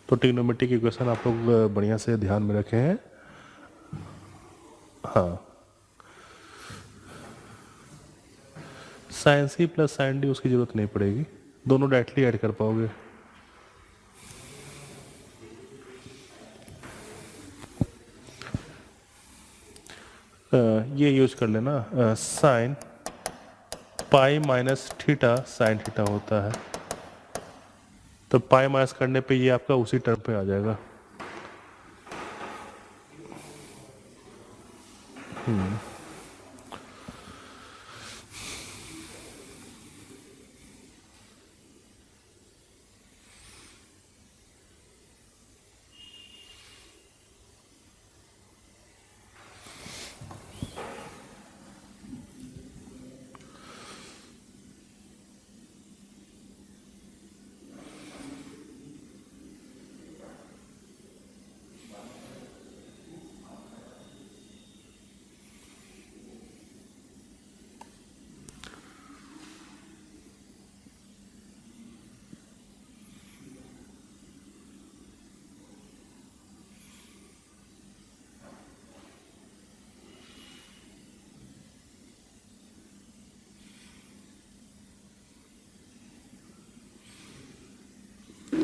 तो ट्रिग्नोमेट्रिक इक्वेशन आप लोग बढ़िया से ध्यान में रखे हैं। हाँ, sine C plus sine D उसकी जरूरत नहीं पड़ेगी, दोनों डायरेक्टली ऐड कर पाओगे। ये यूज कर लेना, sign pi minus theta sine theta होता है, तो पाई माइनस करने पे ये आपका उसी टर्म पे आ जाएगा।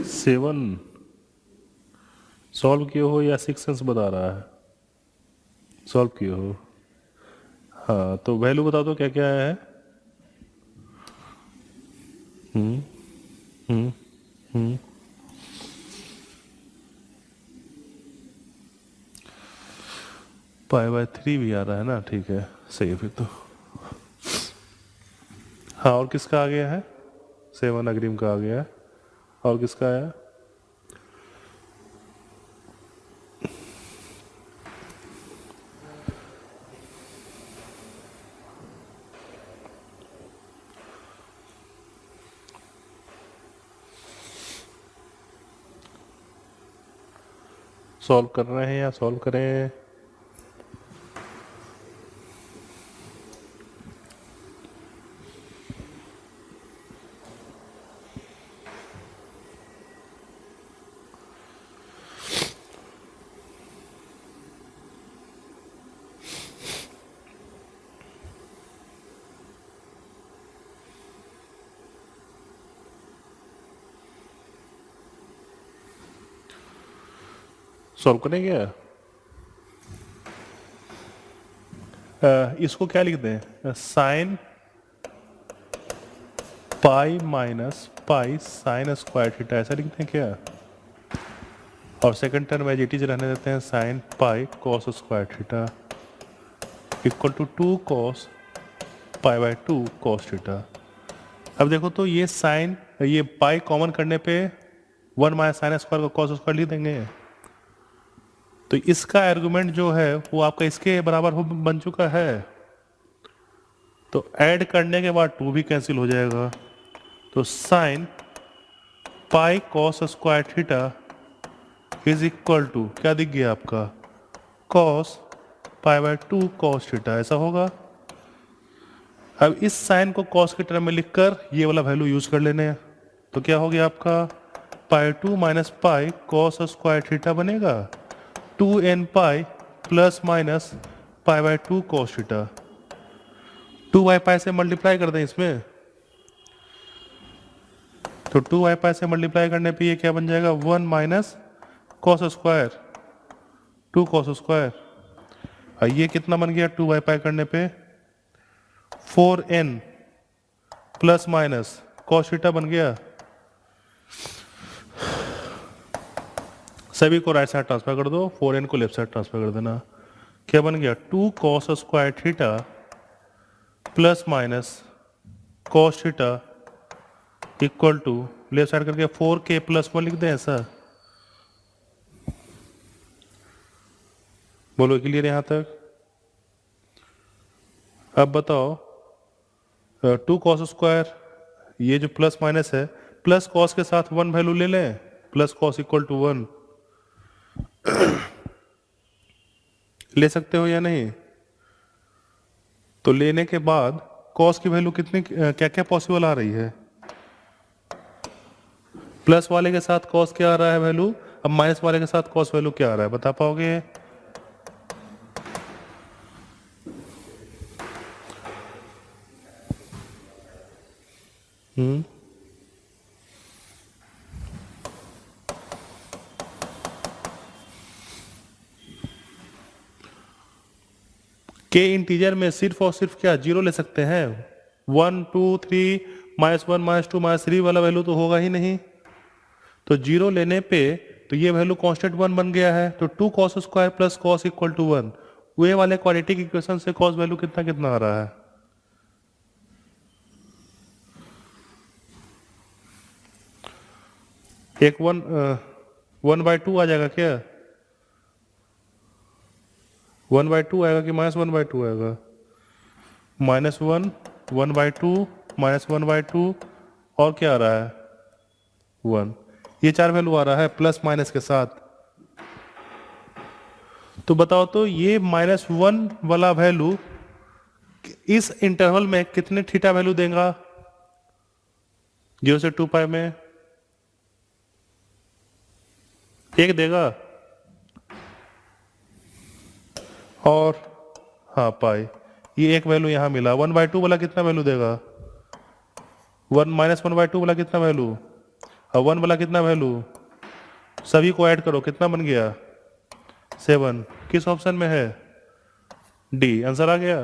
सेवन सॉल्व किए हो या सिक्स सेंस बता रहा है? सॉल्व किए हो। हाँ, तो वैल्यू बता दो क्या क्या है। हम्म हम्म हम्म पाई बाय 3 भी आ रहा है ना, ठीक है, सही है फिर तो। हाँ, और किसका आ गया है? 7 अग्रिम का आ गया है, और किसका आया? सॉल्व कर रहे हैं या सॉल्व करें? सॉल्व करेंगे। इसको क्या लिख दें? Sine pi minus pi sine square theta, ऐसा लिखते हैं क्या? और second term as it is रहने देते हैं, sine pi cos square theta equal to 2 cos pi by 2 cos theta. अब देखो तो ये साइन, ये पाई कॉमन करने पे 1 माइनस साइन स्क्वायर का कॉस स्क्वायर लिख देंगे। तो इसका आर्गुमेंट जो है वो आपका इसके बराबर हो बन चुका है, तो ऐड करने के बाद 2 भी कैंसिल हो जाएगा, तो sine pi cos square theta is equal to क्या दिख गया आपका? Cos pi by 2 cos theta, ऐसा होगा। अब इस साइन को कॉस के टर्म में लिखकर ये वाला वैल्यू यूज कर लेने हैं, तो क्या हो गया आपका? पाई 2 minus pi cos square theta बनेगा 2n pi plus minus pi by 2 cos theta. 2 by pi से मल्टीप्लाई कर दें इसमें, तो 2 बाई पाई से मल्टीप्लाई करने पे ये क्या बन जाएगा? 1 minus cos square 2 cos square, और ये कितना बन गया 2 बाई पाई करने पे? 4n plus minus cos theta बन गया। सभी को राइट साइड ट्रांसफर कर दो, 4n को लेफ्ट साइड ट्रांसफर कर देना। क्या बन गया? 2 cos square theta plus minus cos theta equal to left side करके 4k प्लस 1 लिख दें, ऐसा। बोलो क्लियर यहां तक? अब बताओ, 2 कॉस स्क्वायर, ये जो प्लस माइनस है, प्लस कॉस के साथ 1 वैल्यू ले लें, प्लस कॉस इक्वल टू 1, ले सकते हो या नहीं? तो लेने के बाद कॉस की वैल्यू कितनी क्या क्या पॉसिबल आ रही है? प्लस वाले के साथ कॉस क्या आ रहा है वैल्यू, अब माइनस वाले के साथ कॉस वैल्यू क्या आ रहा है, बता पाओगे? के इंटीजर में सिर्फ और सिर्फ क्या जीरो ले सकते हैं? 1 2 3 -1 -2 -3 वाला वैल्यू तो होगा ही नहीं। तो जीरो लेने पे तो ये वैल्यू कांस्टेंट 1 बन गया है, तो 2 cos square plus cos equal to 1। वे वाले क्वाड्रेटिक इक्वेशन से कॉस वैल्यू कितना कितना आ रहा है? एक 1/2 आ जाएगा क्या? 1/2 आएगा कि -1/2 आएगा? -1 1/2 -1/2 और क्या आ रहा है? 1। ये चार वैल्यू आ रहा है प्लस माइनस के साथ। तो बताओ तो ये -1 वाला वैल्यू इस इंटरवल में कितने थीटा वैल्यू देगा? 0 से 2 पाई में एक देगा, और हाँ पाई, ये एक वैल्यू यहाँ मिला। 1/2 वाला कितना वैल्यू देगा? 1 -1/2 वाला कितना वैल्यू, और 1 वाला कितना वैल्यू? सभी को ऐड करो, कितना बन गया? 7। किस ऑप्शन में है? डी। आंसर आ गया।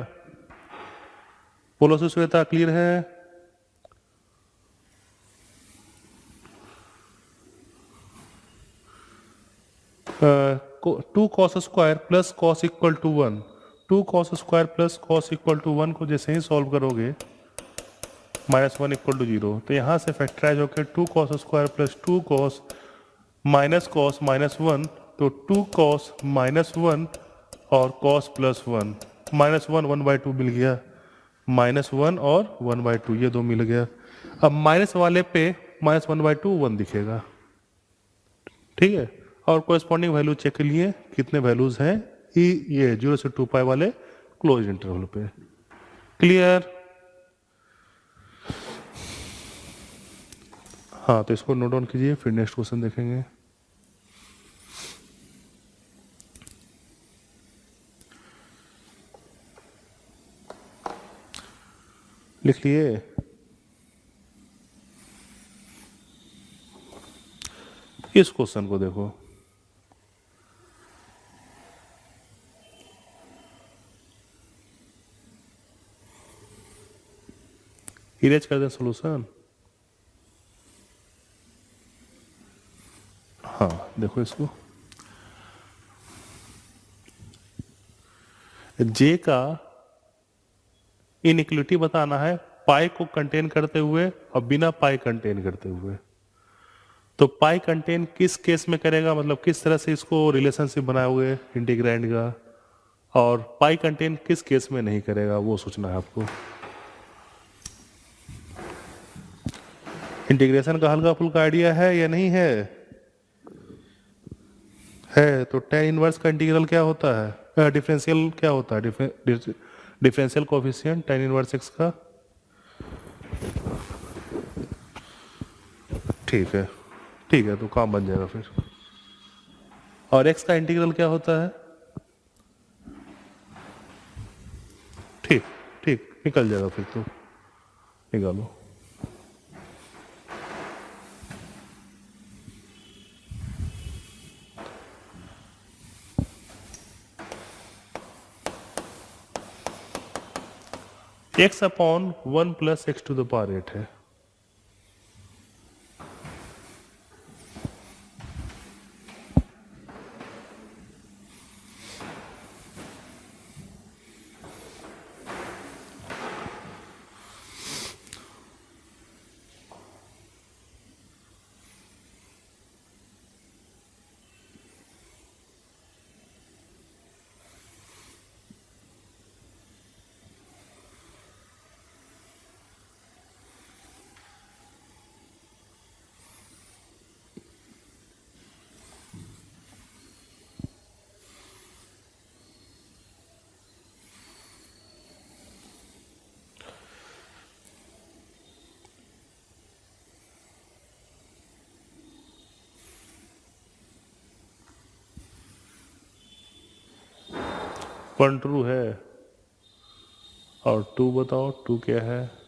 बोलो से श्वेता, क्लियर है? Two cos square plus cos equal to 1, 2 cos square plus cos equal to 1 को जैसे ही सॉल्व करोगे -1 इक्वल टू 0, तो यहाँ से फैक्टराइज होकर 2 cos square plus 2 cos -cos -1, तो 2 कॉस -1 और कॉस प्लस 1, -1 1/2 मिल गया, -1 और 1/2 ये दो मिल गया। अब माइनस वाले पे -1/2 1 दिखेगा, ठीक है। और कोरेस्पॉन्डिंग वैल्यू चेक के लिए कितने वैल्यूज हैं ये 0 से 2 पाई वाले क्लोज इंटरवल पे। क्लियर? हाँ, तो इसको नोट डाउन कीजिए, फिर नेक्स्ट क्वेश्चन देखेंगे। लिख लिए? इस क्वेश्चन को देखो, इरेज कर दें सॉल्यूशन। हाँ देखो इसको, जे का इनइक्वलिटी बताना है पाई को कंटेन करते हुए और बिना पाई कंटेन करते हुए। तो पाई कंटेन किस केस में करेगा, मतलब किस तरह से इसको रिलेशनशिप बनाओगे इंटीग्रैंड का, और पाई कंटेन किस केस में नहीं करेगा, वो सोचना है आपको। इंटीग्रेशन का हल्का फुल्का आइडिया है या नहीं है? है तो tan इनवर्स का इंटीग्रल क्या होता है, डिफरेंशियल क्या होता है, differential coefficient tan inverse x का। ठीक है, ठीक है, तो काम बन जाएगा फिर। और x का इंटीग्रल क्या होता है? ठीक, ठीक, निकल जाएगा फिर तो, निकालो। x/1 + x⁸ है। वन ट्रू है और टू बताओ, टू क्या है?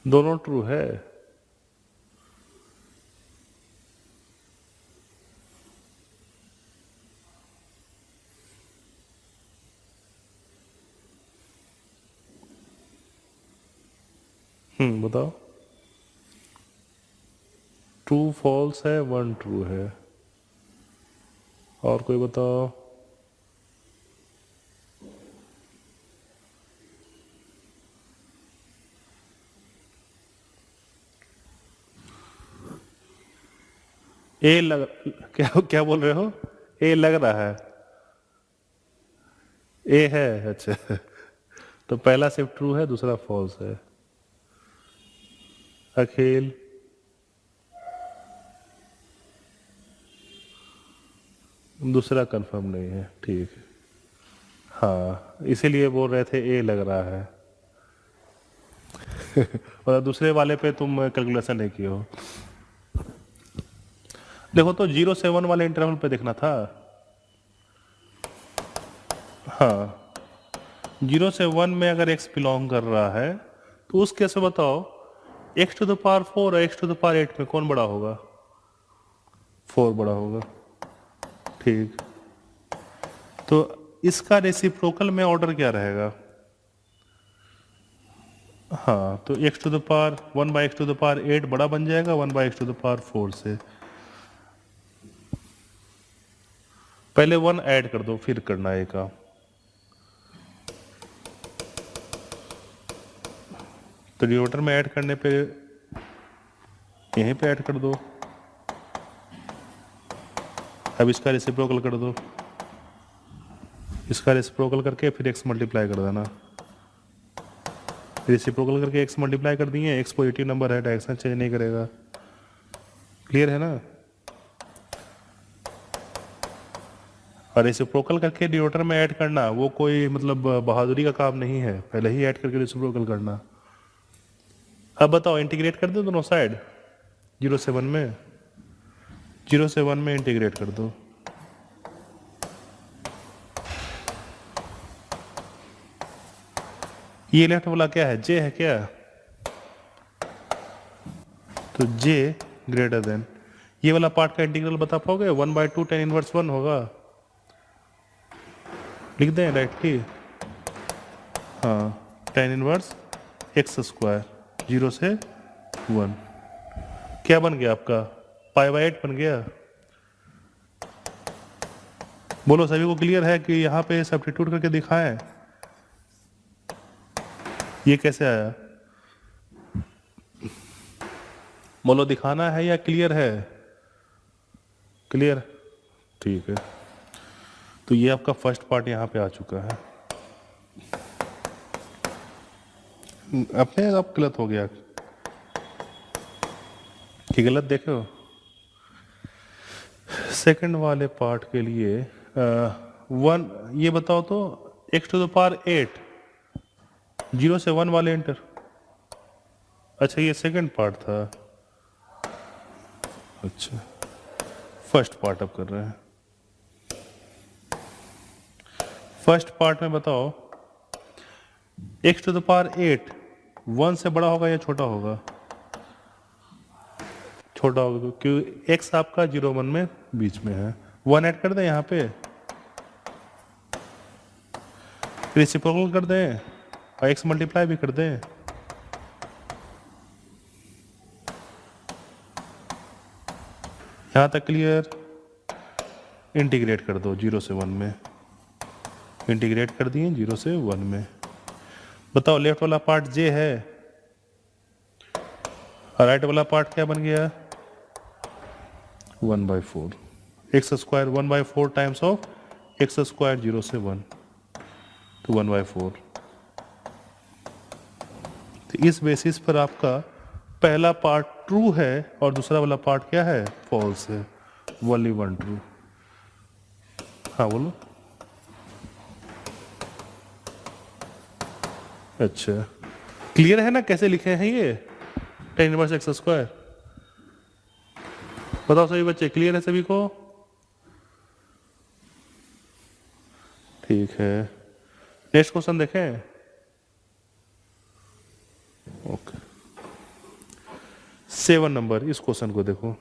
दोनों ट्रू है। बताओ। टू फॉल्स है, वन ट्रू है। और कोई बताओ। ए लग क्या क्या बोल रहे हो? ए लग रहा है, ए है, अच्छा। तो पहला सिर्फ ट्रू है, दूसरा फॉल्स है। अखिल, दूसरा कंफर्म नहीं है, ठीक है। हाँ, इसीलिए बोल रहे थे ए लग रहा है। और दूसरे वाले पे तुम कैलकुलेशन नहीं किए हो। देखो तो 0 से 1 वाले इंटरवल पे देखना था। हाँ, 0 से 1 में अगर x बिलोंग कर रहा है तो उस केस में बताओ x⁴ और x⁴ में कौन बड़ा होगा? 4 बड़ा होगा, ठीक। तो इसका रेसिप्रोकल में ऑर्डर क्या रहेगा? हाँ, तो1/x⁴ बड़ा बन जाएगा 1/x⁴ से। पहले 1 ऐड कर दो, फिर करना है काम। तो डिनोमिनेटर में ऐड करने पे यहीं पे ऐड कर दो। अब इसका रेसिप्रोकल कर दो, इसका रेसिप्रोकल करके फिर x मल्टीप्लाई कर देना। रेसिप्रोकल करके x मल्टीप्लाई कर दिए, x पॉजिटिव नंबर है, डायरेक्शन चेंज नहीं करेगा। क्लियर है ना? और रेसिप्रोकल करके डिनोमिनेटर में ऐड करना वो कोई मतलब बहादुरी का काम नहीं है, पहले ही ऐड करके रेसिप्रोकल करना। अब बताओ, इंटीग्रेट कर दो दोनों साइड 0 से 1 में। 0 से 1 में इंटीग्रेट कर दो। ये लेफ्ट वाला क्या है, जे है क्या? तो जे ग्रेटर देन, ये वाला पार्ट का इंटीग्रल बता पाओगे? 1/2 tan−1 होगा। लिख दें डायरेक्टली? हाँ, tan−x², 0 से 1। क्या बन गया आपका? π/8 बन गया। बोलो, सभी को क्लियर है कि यहाँ पे सब्स्टिट्यूट करके दिखाएं? ये कैसे आया? बोलो, दिखाना है या क्लियर है? क्लियर, ठीक है। तो ये आपका फर्स्ट पार्ट यहाँ पे आ चुका है। अपने आप गलत हो गया कि गलत देखे हो। सेकंड वाले पार्ट के लिए वन, ये बताओ तो एक्स टू द पावर 8, 0 से 1 वाले एंटर। अच्छा ये सेकंड पार्ट था। अच्छा फर्स्ट पार्ट अब कर रहे हैं। फर्स्ट पार्ट में बताओ एक्स टू द पावर 8 1 से बड़ा होगा या छोटा होगा? छोटा होगा क्योंकि एक्स आपका 0 1 में बीच में है। 1 ऐड कर दें यहाँ पे, रेसिप्रोकल कर दें और एक्स मल्टीप्लाई भी कर दें। यहाँ तक क्लियर? इंटीग्रेट कर दो 0 से 1 में, इंटीग्रेट कर दिए 0 से 1 में। बताओ लेफ्ट वाला पार्ट जे है और राइट वाला पार्ट क्या बन गया? 1/4 x square 1/4 times of x square 0 से 1 तो 1/4। तो इस बेसिस पर आपका पहला पार्ट ट्रू है और दूसरा वाला पार्ट क्या है? फॉल्स है। Only one true. हाँ बोलो। अच्छा क्लियर है ना कैसे लिखे हैं ये tan इनवर्स एक्स स्क्वायर? बताओ सभी बच्चे, क्लियर है सभी को? ठीक है नेक्स्ट क्वेश्चन देखें। ओके 7 नंबर, इस क्वेश्चन को देखो।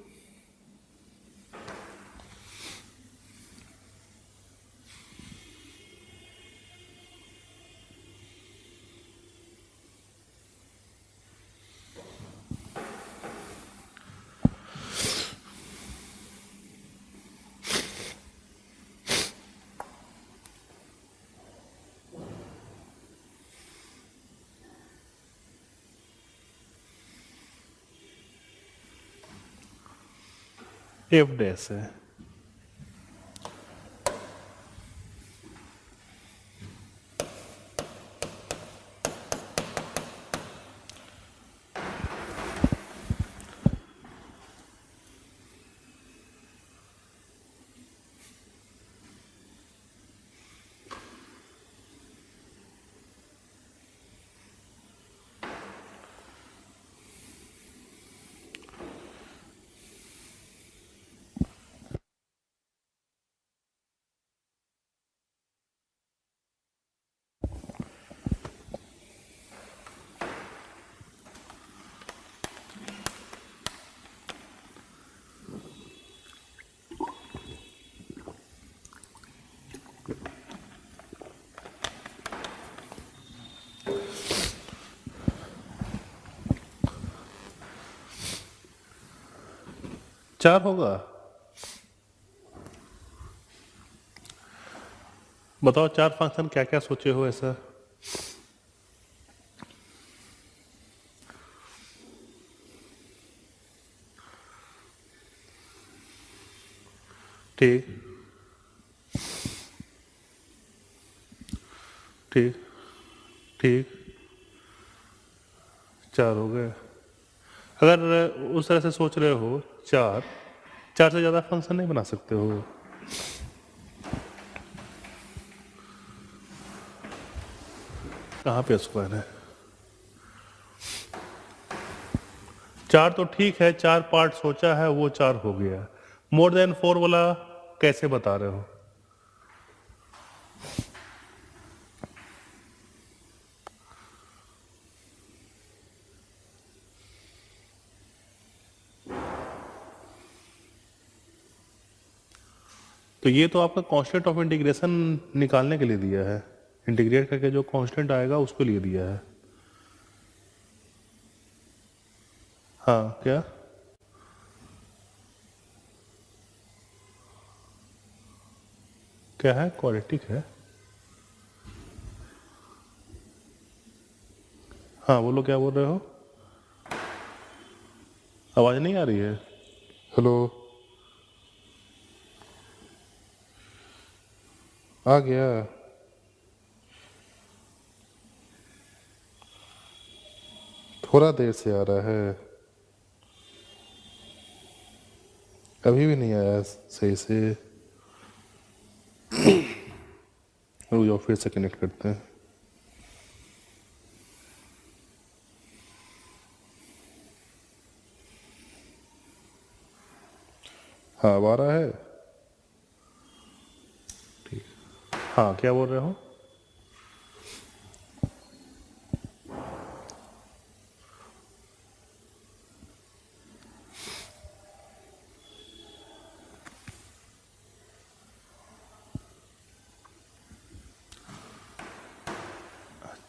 एफ डैश है। चार होगा? बताओ चार फंक्शन क्या क्या सोचे हो ऐसा? ठीक ठीक ठीक, चार हो गए। अगर उस तरह से सोच रहे हो चार, चार से ज़्यादा फंक्शन नहीं बना सकते हो। कहाँ पे स्क्वायर है? चार तो ठीक है, चार पार्ट सोचा है वो चार हो गया। मोर देन 4 वाला कैसे बता रहे हो? तो ये तो आपका कांस्टेंट ऑफ इंटीग्रेशन निकालने के लिए दिया है, इंटीग्रेट करके जो कांस्टेंट आएगा उसके लिए दिया है। हाँ क्या? क्या है? क्वाड्रेटिक है? हाँ बोलो क्या बोल रहे हो? आवाज नहीं आ रही है? हेलो, आ गया? थोड़ा देर से आ रहा है, अभी भी नहीं आया सही से। रुक जाओ, फिर से कनेक्ट करते हैं। हाँ अब आ रहा है। ठीक, हाँ क्या बोल रहे हो?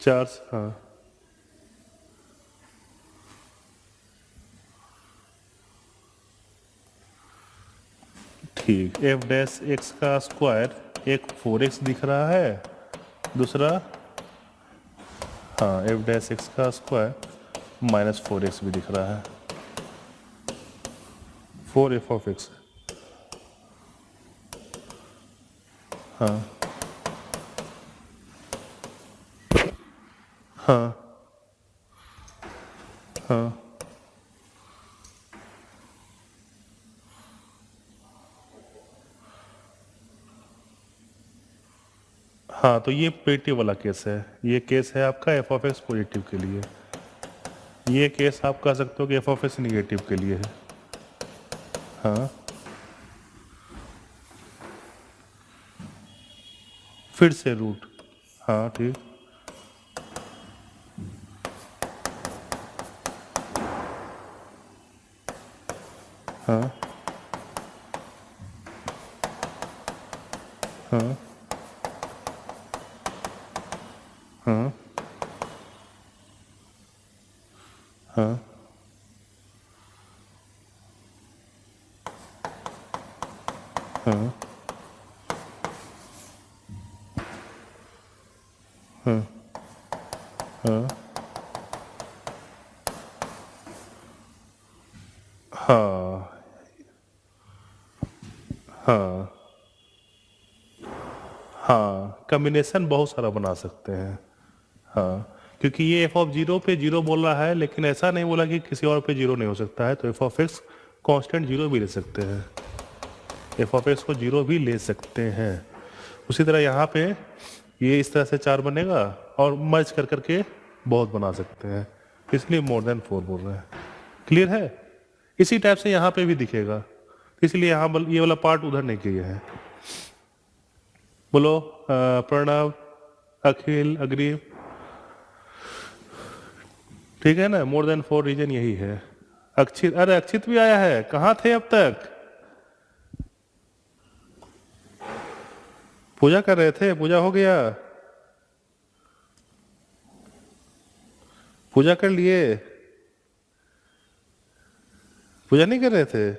चार्ज, हाँ ठीक। एफ डैश एक्स का स्क्वायर एक 4x दिख रहा है, दूसरा हाँ एफ डैश एक्स का स्क्वायर -4x भी दिख रहा है। 4f(x) हाँ हाँ हाँ हाँ, तो ये पॉजिटिव वाला केस है। ये केस है आपका f(x) पॉजिटिव के लिए। ये केस आप कह सकते हो कि f(x) निगेटिव के लिए है। हाँ फिर से रूट, हाँ ठीक। हाँ हाँ हाँ हाँ हाँ हाँ हाँ हाँ हाँ हाँ, कम्बिनेशन बहुत सारा बना सकते हैं। हाँ क्योंकि ये f(0) पे 0 बोल रहा है, लेकिन ऐसा नहीं बोला कि किसी और पे 0 नहीं हो सकता है, तो f(x) कांस्टेंट 0 भी ले सकते हैं। f(x) को 0 भी ले सकते हैं। उसी तरह यहाँ पे ये इस तरह से 4 बनेगा और मर्ज कर करके बहुत बना सकते हैं, इसलिए मोर देन 4 बोल रहे हैं। क्लियर है? इसी टाइप से यहाँ पे भी दिखेगा, इसलिए यहाँ ये वाला पार्ट उधर नहीं किया है। बोलो प्रणव, अखिल, अग्रीव, ठीक है ना? मोर देन 4 रीजन यही है। अक्षित, अरे अक्षित भी आया है, कहाँ थे अब तक? पूजा कर रहे थे, पूजा हो गया? पूजा कर लिए? पूजा नहीं कर रहे थे?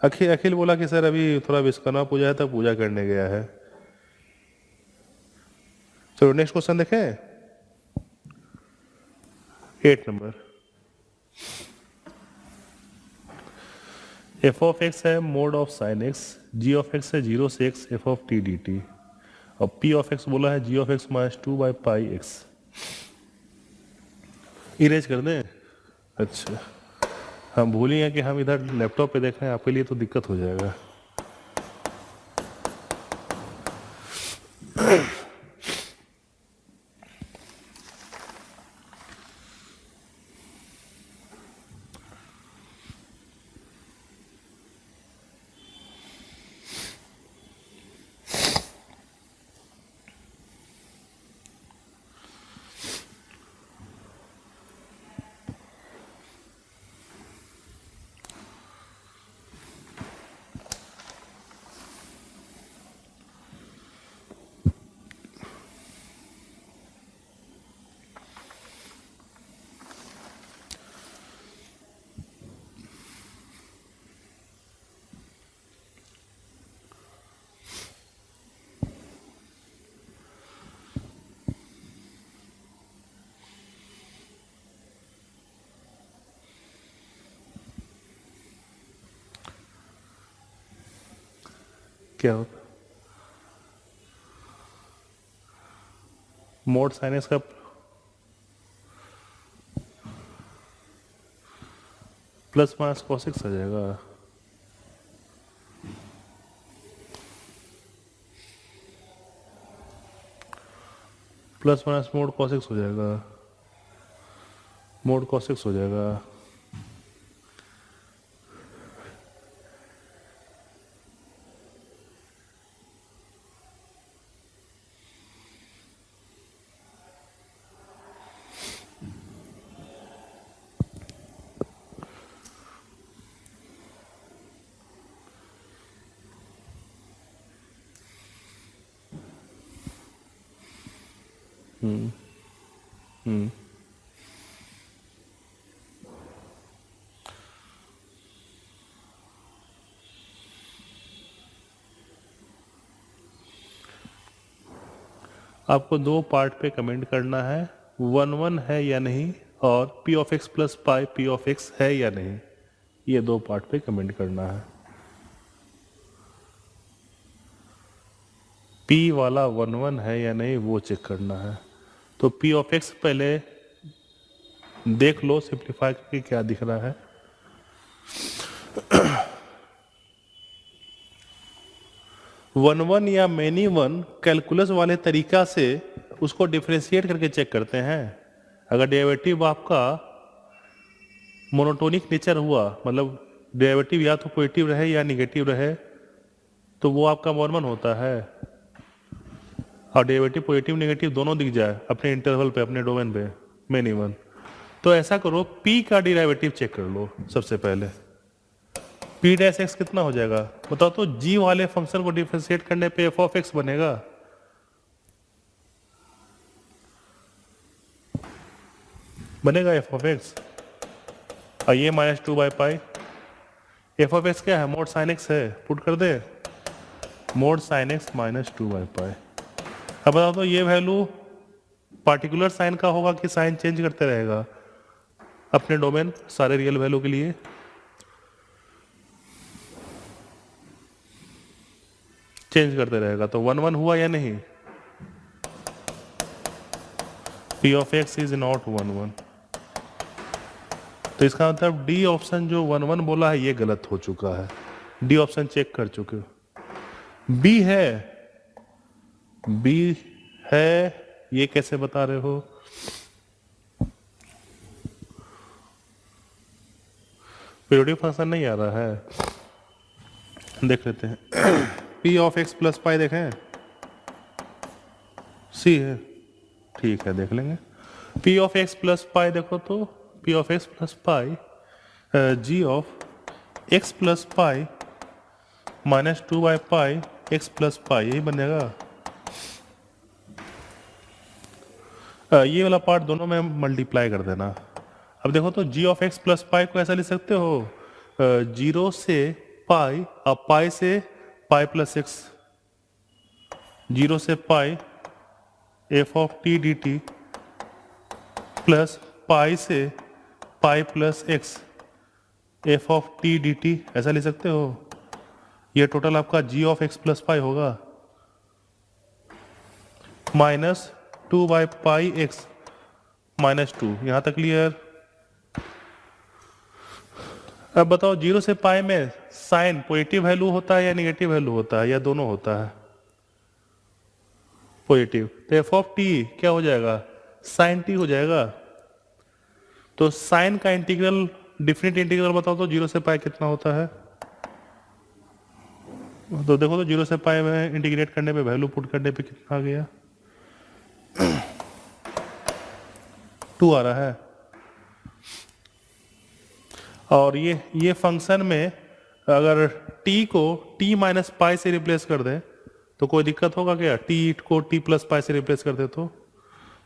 अखिल, अखिल बोला कि सर अभी थोड़ा विश्वकर्मा पूजा है तो पूजा करने गया है। चलो नेक्स्ट क्वेश्चन देखें। 8 नंबर। f(x) है mode of sine x, g(x) है 0 से x f(t) dt, और p(x) बोला है g(x) -2/πx। इरेज कर दें? अच्छा, हम भूल ही हैं कि हम इधर लैपटॉप पे देख रहे हैं, आपके लिए तो दिक्कत हो जाएगा। क्या होता? मोड साइन x का प्लस माइनस कॉसिक्स आ जाएगा। प्लस माइनस मोड कॉसिक्स हो जाएगा, मोड कॉसिक्स हो जाएगा। आपको दो पार्ट पे कमेंट करना है, 1 1 है या नहीं, और P of X plus pi P of x है या नहीं, ये दो पार्ट पे कमेंट करना है। पी वाला 1 1 है या नहीं वो चेक करना है। तो पी ऑफ एक्स पहले देख लो सिंप्लीफाई करके क्या दिख रहा है। वन वन या मेनी वन कैलकुलस वाले तरीका से उसको डिफ्रेंशिएट करके चेक करते हैं। अगर डेरिवेटिव आपका मोनोटोनिक नेचर हुआ, मतलब डेरिवेटिव या तो पॉजिटिव रहे या निगेटिव रहे, तो वो आपका वन वन होता है। और डेरिवेटिव पॉजिटिव नेगेटिव दोनों दिख जाए अपने इंटरवल पे, अपने डोमेन पे, मेनी वन, तो ऐसा करो p का डेरिवेटिव चेक कर लो सबसे पहले। p डैश एक्स कितना हो जाएगा बताओ तो। g वाले फंक्शन को डिफरेंशिएट करने पे f ऑफ एक्स बनेगा, बनेगा f ऑफ एक्स। और ये माइनस 2/पाई, f ऑफ एक्स क्या है, मोड साइन एक्स है, पुट कर दे मोड साइन एक्स माइनस 2/पाई। अब बताओ तो ये वैल्यू पार्टिकुलर साइन का होगा कि साइन चेंज करते रहेगा अपने डोमेन सारे रियल वैल्यू के लिए। चेंज करते रहेगा, तो 1 1 हुआ या नहीं। p of x is not 1 1, तो इसका मतलब डी ऑप्शन जो 1 1 बोला है ये गलत हो चुका है। डी ऑप्शन चेक कर चुके हो। बी है, बी है, ये कैसे बता रहे हो। पीरियोडिक फंक्शन नहीं आ रहा है, देख लेते हैं। p of X plus pi देखें, सी है, ठीक है देख लेंगे। p of X plus pi देखो तो p of X plus pi g of X plus pi minus 2/पाई एक्स प्लस पाई, यही बनेगा। ये वाला पार्ट दोनों में मल्टीप्लाई कर देना। अब देखो तो g ऑफ एक्स प्लस पाई को ऐसा लिख सकते हो, 0 से पाई, अब पाई से पाई प्लस एक्स, 0 से pi F of T D T plus pi से pi plus X F of T D T, ऐसा लिख सकते हो। ये टोटल आपका g of X plus pi होगा माइनस 2/पाई एक्स माइनस 2, यहां तक क्लियर। अब बताओ 0 से पाई में साइन पॉजिटिव वैल्यू होता है या निगेटिव वैल्यू होता है, या दोनों होता है पॉजिटिव, तो एफ ऑफ टी क्या हो जाएगा, साइन टी हो जाएगा। तो साइन का इंटीग्रल, डिफरेंट इंटीग्रल बताओ तो 0 से पाई कितना होता है। तो देखो तो 0 से पाई में इंटीग्रेट करने पे, वैल्यू पुट करने पे कितना आ गया, 2 आ रहा है। और ये फंक्शन में अगर t को t माइनस पाई से रिप्लेस कर दे तो कोई दिक्कत होगा क्या, t को t प्लस पाई से रिप्लेस कर दे तो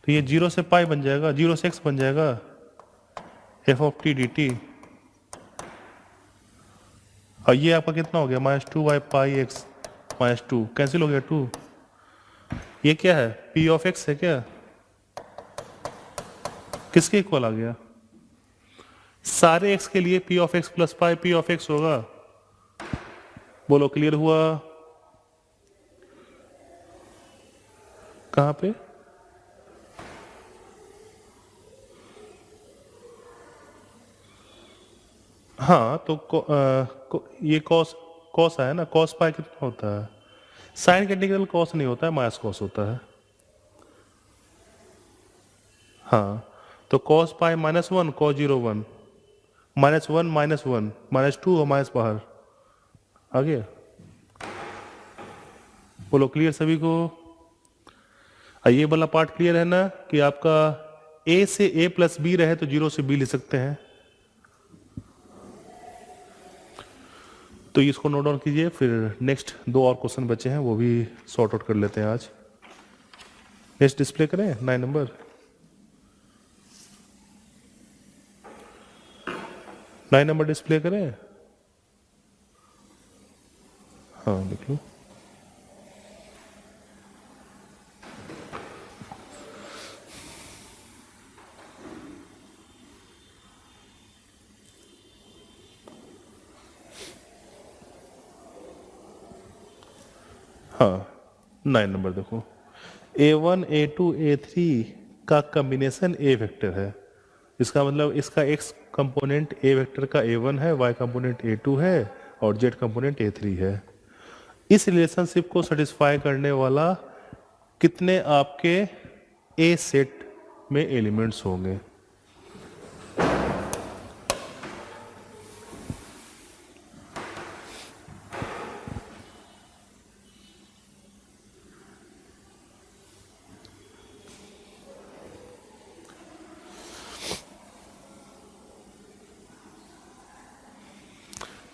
ये 0 से पाई बन जाएगा, 0 से x बन जाएगा f of T D T. और ये आपका कितना हो गया, माइनस 2/पाई एक्स माइनस 2, कैंसिल हो गया 2। ये क्या है, p ऑफ एक्स है क्या, किसके इक्वल आ गया, सारे x के लिए p of X plus pi p of x होगा। बोलो क्लियर हुआ, कहां पे, हाँ तो ये कॉस कॉस है ना, कॉस पाई कितना होता है? साइन का इंटीग्रल कॉस नहीं होता है, माइनस कॉस होता है। हाँ तो कॉस पाई -1 कॉस 0 1, -1 -1 -2 और माइनस बाहर आ गया। बोलो क्लियर सभी को? ये वाला पार्ट क्लियर है ना कि आपका a से a प्लस बी रहे तो 0 से b ले सकते हैं। तो इसको नोट डाउन कीजिए, फिर नेक्स्ट 2 और क्वेश्चन बचे हैं वो भी सॉर्ट आउट कर लेते हैं आज। नेक्स्ट डिस्प्ले करें 9 नंबर। 9 नंबर डिस्प्ले करें। हाँ देख लो। हाँ 9 नंबर देखो, a1 a2 a3 का कॉम्बिनेशन a वेक्टर है। इसका मतलब इसका x कंपोनेंट a वेक्टर का a1 है, y कंपोनेंट a2 है और z कंपोनेंट a3 है। इस रिलेशनशिप को सेटिस्फाई करने वाला कितने आपके a सेट में एलिमेंट्स होंगे?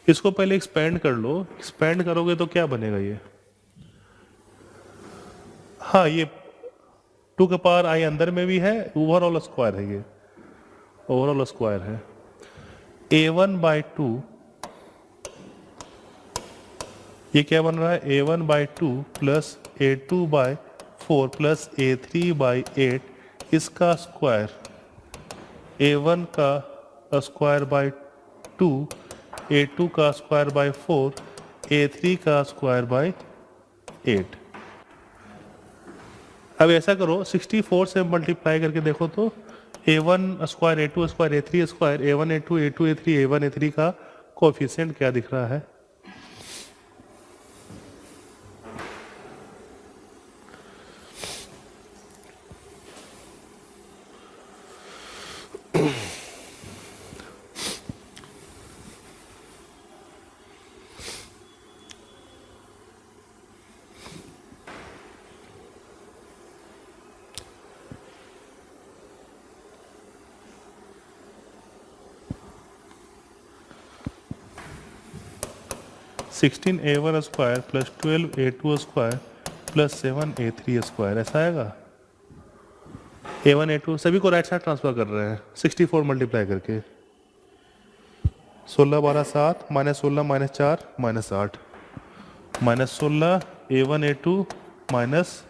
इसको पहले एक्सपेंड कर लो, एक्सपेंड करोगे तो क्या बनेगा ये? हाँ ये 2 के पावर आई अंदर में भी है, ओवरऑल स्क्वायर है, ये ओवरऑल स्क्वायर है। a1/2 ये क्या बन रहा है? a1/2 plus a2/4 plus a3/8 इसका स्क्वायर, a1 का स्क्वायर बाय 2, a2 का स्क्वायर बाय 4, a3 का स्क्वायर बाय 8। अब ऐसा करो 64 से मल्टीप्लाई करके देखो तो a1 square a2 square a3 square a1 a2 a2 a3 a1 a3 का कोफिशिएंट क्या दिख रहा है? Sixteen a1 square plus 12 a2 square plus 7 a3 square, ऐसा आएगा। a1 a2 सभी को राइट साइड ट्रांसफर कर रहे हैं 64 मल्टीप्लाई करके। 16 12 7 -16 -4 -8 -16 a1 a2 minus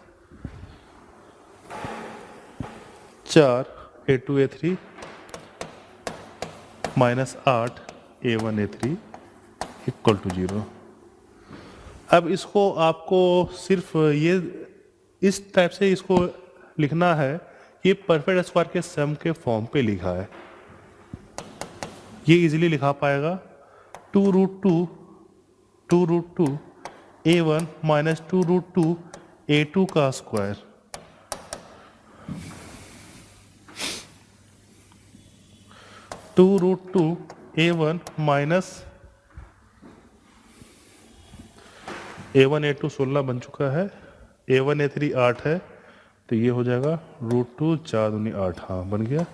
4 a2 a3 -8 a1 a3 equal to 0। अब इसको आपको सिर्फ ये इस टाइप से इसको लिखना है, ये परफेक्ट स्क्वायर के सम के फॉर्म पे लिखा है, ये इजीली लिखा पाएगा। 2√2 a1 माइनस 2√2 a2 का square, a1 minus a1 a2 16 बन चुका है, a1 a3 8 है, तो ये हो जाएगा √2 4 दूनी 8, हाँ बन गया।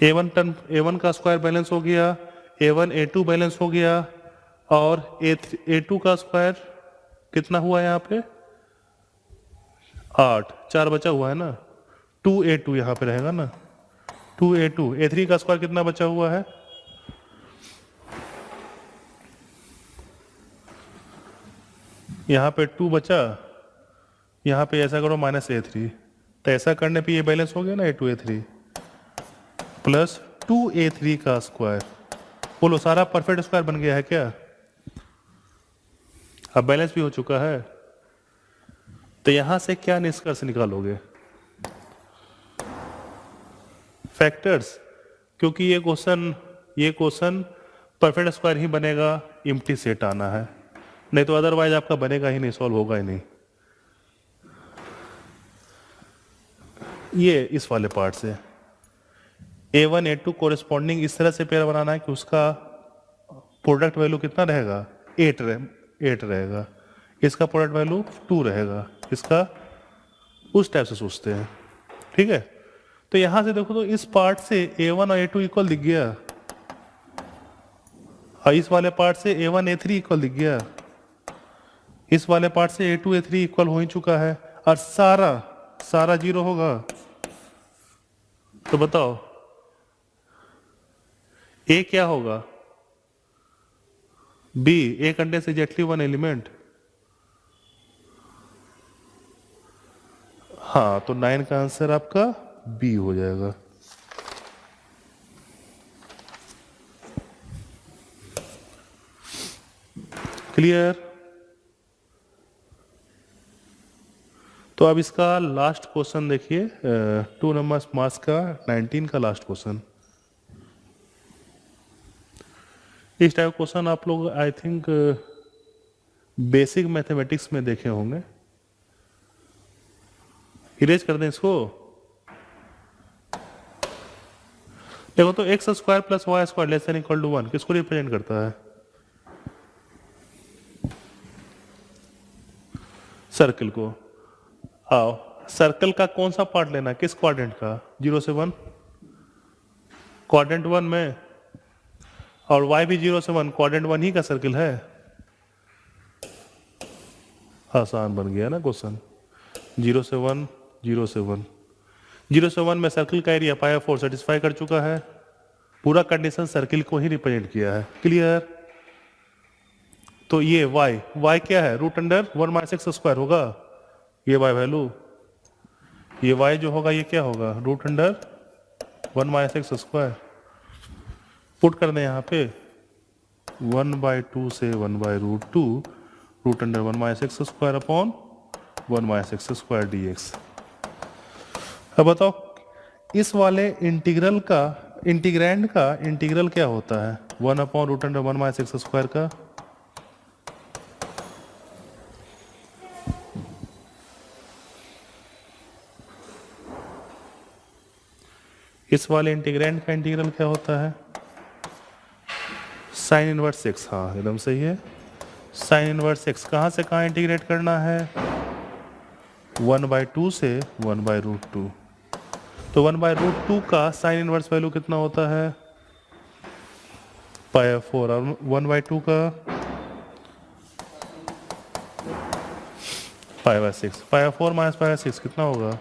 a1 का स्क्वायर बैलेंस हो गया, a1 a2 बैलेंस हो गया, और a2 का स्क्वायर कितना हुआ यहाँ पे? 8, 4 बचा हुआ है ना, 2a2 यहाँ पे रहेगा ना, 2a2। a3 का स्क्वायर कितना बचा हुआ है? यहाँ पे 2 बचा, यहाँ पे ऐसा करो -a3, तो ऐसा करने पे ये बैलेंस हो गया ना a2 a3 प्लस 2a3 का स्क्वायर। बोलो सारा परफेक्ट स्क्वायर बन गया है क्या? अब बैलेंस भी हो चुका है, तो यहां से क्या निष्कर्ष निकालोगे? फैक्टर्स क्योंकि ये क्वेश्चन परफेक्ट स्क्वायर ही बनेगा, एम्प्टी सेट आना है, नहीं तो अदरवाइज आपका बनेगा ही नहीं, सॉल्व होगा ही नहीं। ये इस वाले पार्ट से A1 A2 कोरिस्पॉन्डिंग इस तरह से पेयर बनाना है कि उसका प्रोडक्ट वैल्यू कितना रहेगा, 8 रहेगा, इसका प्रोडक्ट वैल्यू 2 रहेगा, इसका उस टाइप से सोचते हैं, ठीक है। तो यहां से देखो तो इस पार्ट से A1 और A2 इक्वल दिख गया, और इस वाले पार्ट से A1 A3 इक्वल दिख गया, इस वाले पार्ट से A2 A3 इक्वल हो ही चुका है, और सारा जीरो होगा। तो बताओ A क्या होगा, B, A contains exactly one element। हाँ, तो 9 का आंसर आपका B हो जाएगा। क्लियर। तो अब इसका लास्ट क्वेश्चन देखिए, 2 नंबर्स मार्क्स का 19 का लास्ट क्वेश्चन। इस टाइप क्वेश्चन आप लोग आई थिंक बेसिक मैथमेटिक्स में देखे होंगे। इरेज कर दें इसको। देखो तो X square plus Y square less than equal to 1 किसको रिप्रेजेंट करता है, सर्कल को। आओ, सर्कल का कौन सा पार्ट लेना, किस क्वाड्रेंट का, 0 से 1, क्वाड्रेंट 1 में, और y भी 0 से 1, क्वाड्रेंट 1 ही का सर्कल है। आसान बन गया ना क्वेश्चन। 0 से 1, 0 से 1, 0 से 1 में सर्कल का एरिया पाई 4 सेटिस्फाई कर चुका है, पूरा कंडीशन सर्कल को ही रिप्रेजेंट किया है। क्लियर। तो ये y क्या है, root under 1 minus X square होगा, ये y वैल्यू, ये y जो होगा ये क्या होगा, root under 1 minus X square. Put कर दें यहाँ पे 1/2 से 1/√2 root under 1 minus X square upon 1 minus X square dx। अब बताओ इस वाले इंटीग्रल का, इंटीग्रैंड का इंटीग्रल क्या होता है, 1 upon root under 1 minus X square का। इस वाले इंटीग्रैंड का इंटीग्रल क्या होता है, साइन इनवर्स एक्स। हाँ एकदम सही है, साइन इनवर्स एक्स कहाँ से कहाँ इंटीग्रेट करना है, 1/2 से 1/√2। तो 1/√2 का साइन इनवर्स वैल्यू कितना होता है, π/4, और 1/2 का π/6। π/4 माइनस π/6 कितना होगा,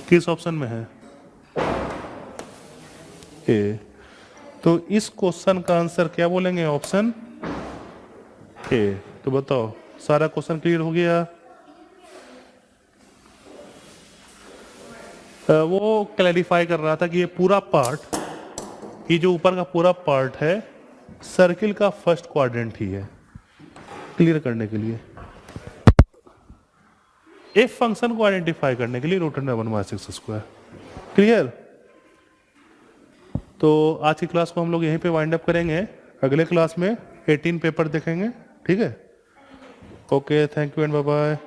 किस ऑप्शन में है, ए। तो इस क्वेश्चन का आंसर क्या बोलेंगे, ऑप्शन ए। तो बताओ सारा क्वेश्चन क्लियर हो गया। वो क्लैरिफाई कर रहा था कि ये पूरा पार्ट, ये जो ऊपर का पूरा पार्ट है सर्किल का फर्स्ट क्वाड्रेंट ही है, क्लियर करने के लिए, एफ फंक्शन को आइडेंटिफाई करने के लिए root under 1 minus X square. Clear. तो आज की क्लास को हम लोग यहीं पे वाइंड अप करेंगे, अगले क्लास में 18 पेपर देखेंगे, ठीक है। Okay, thank you and bye bye.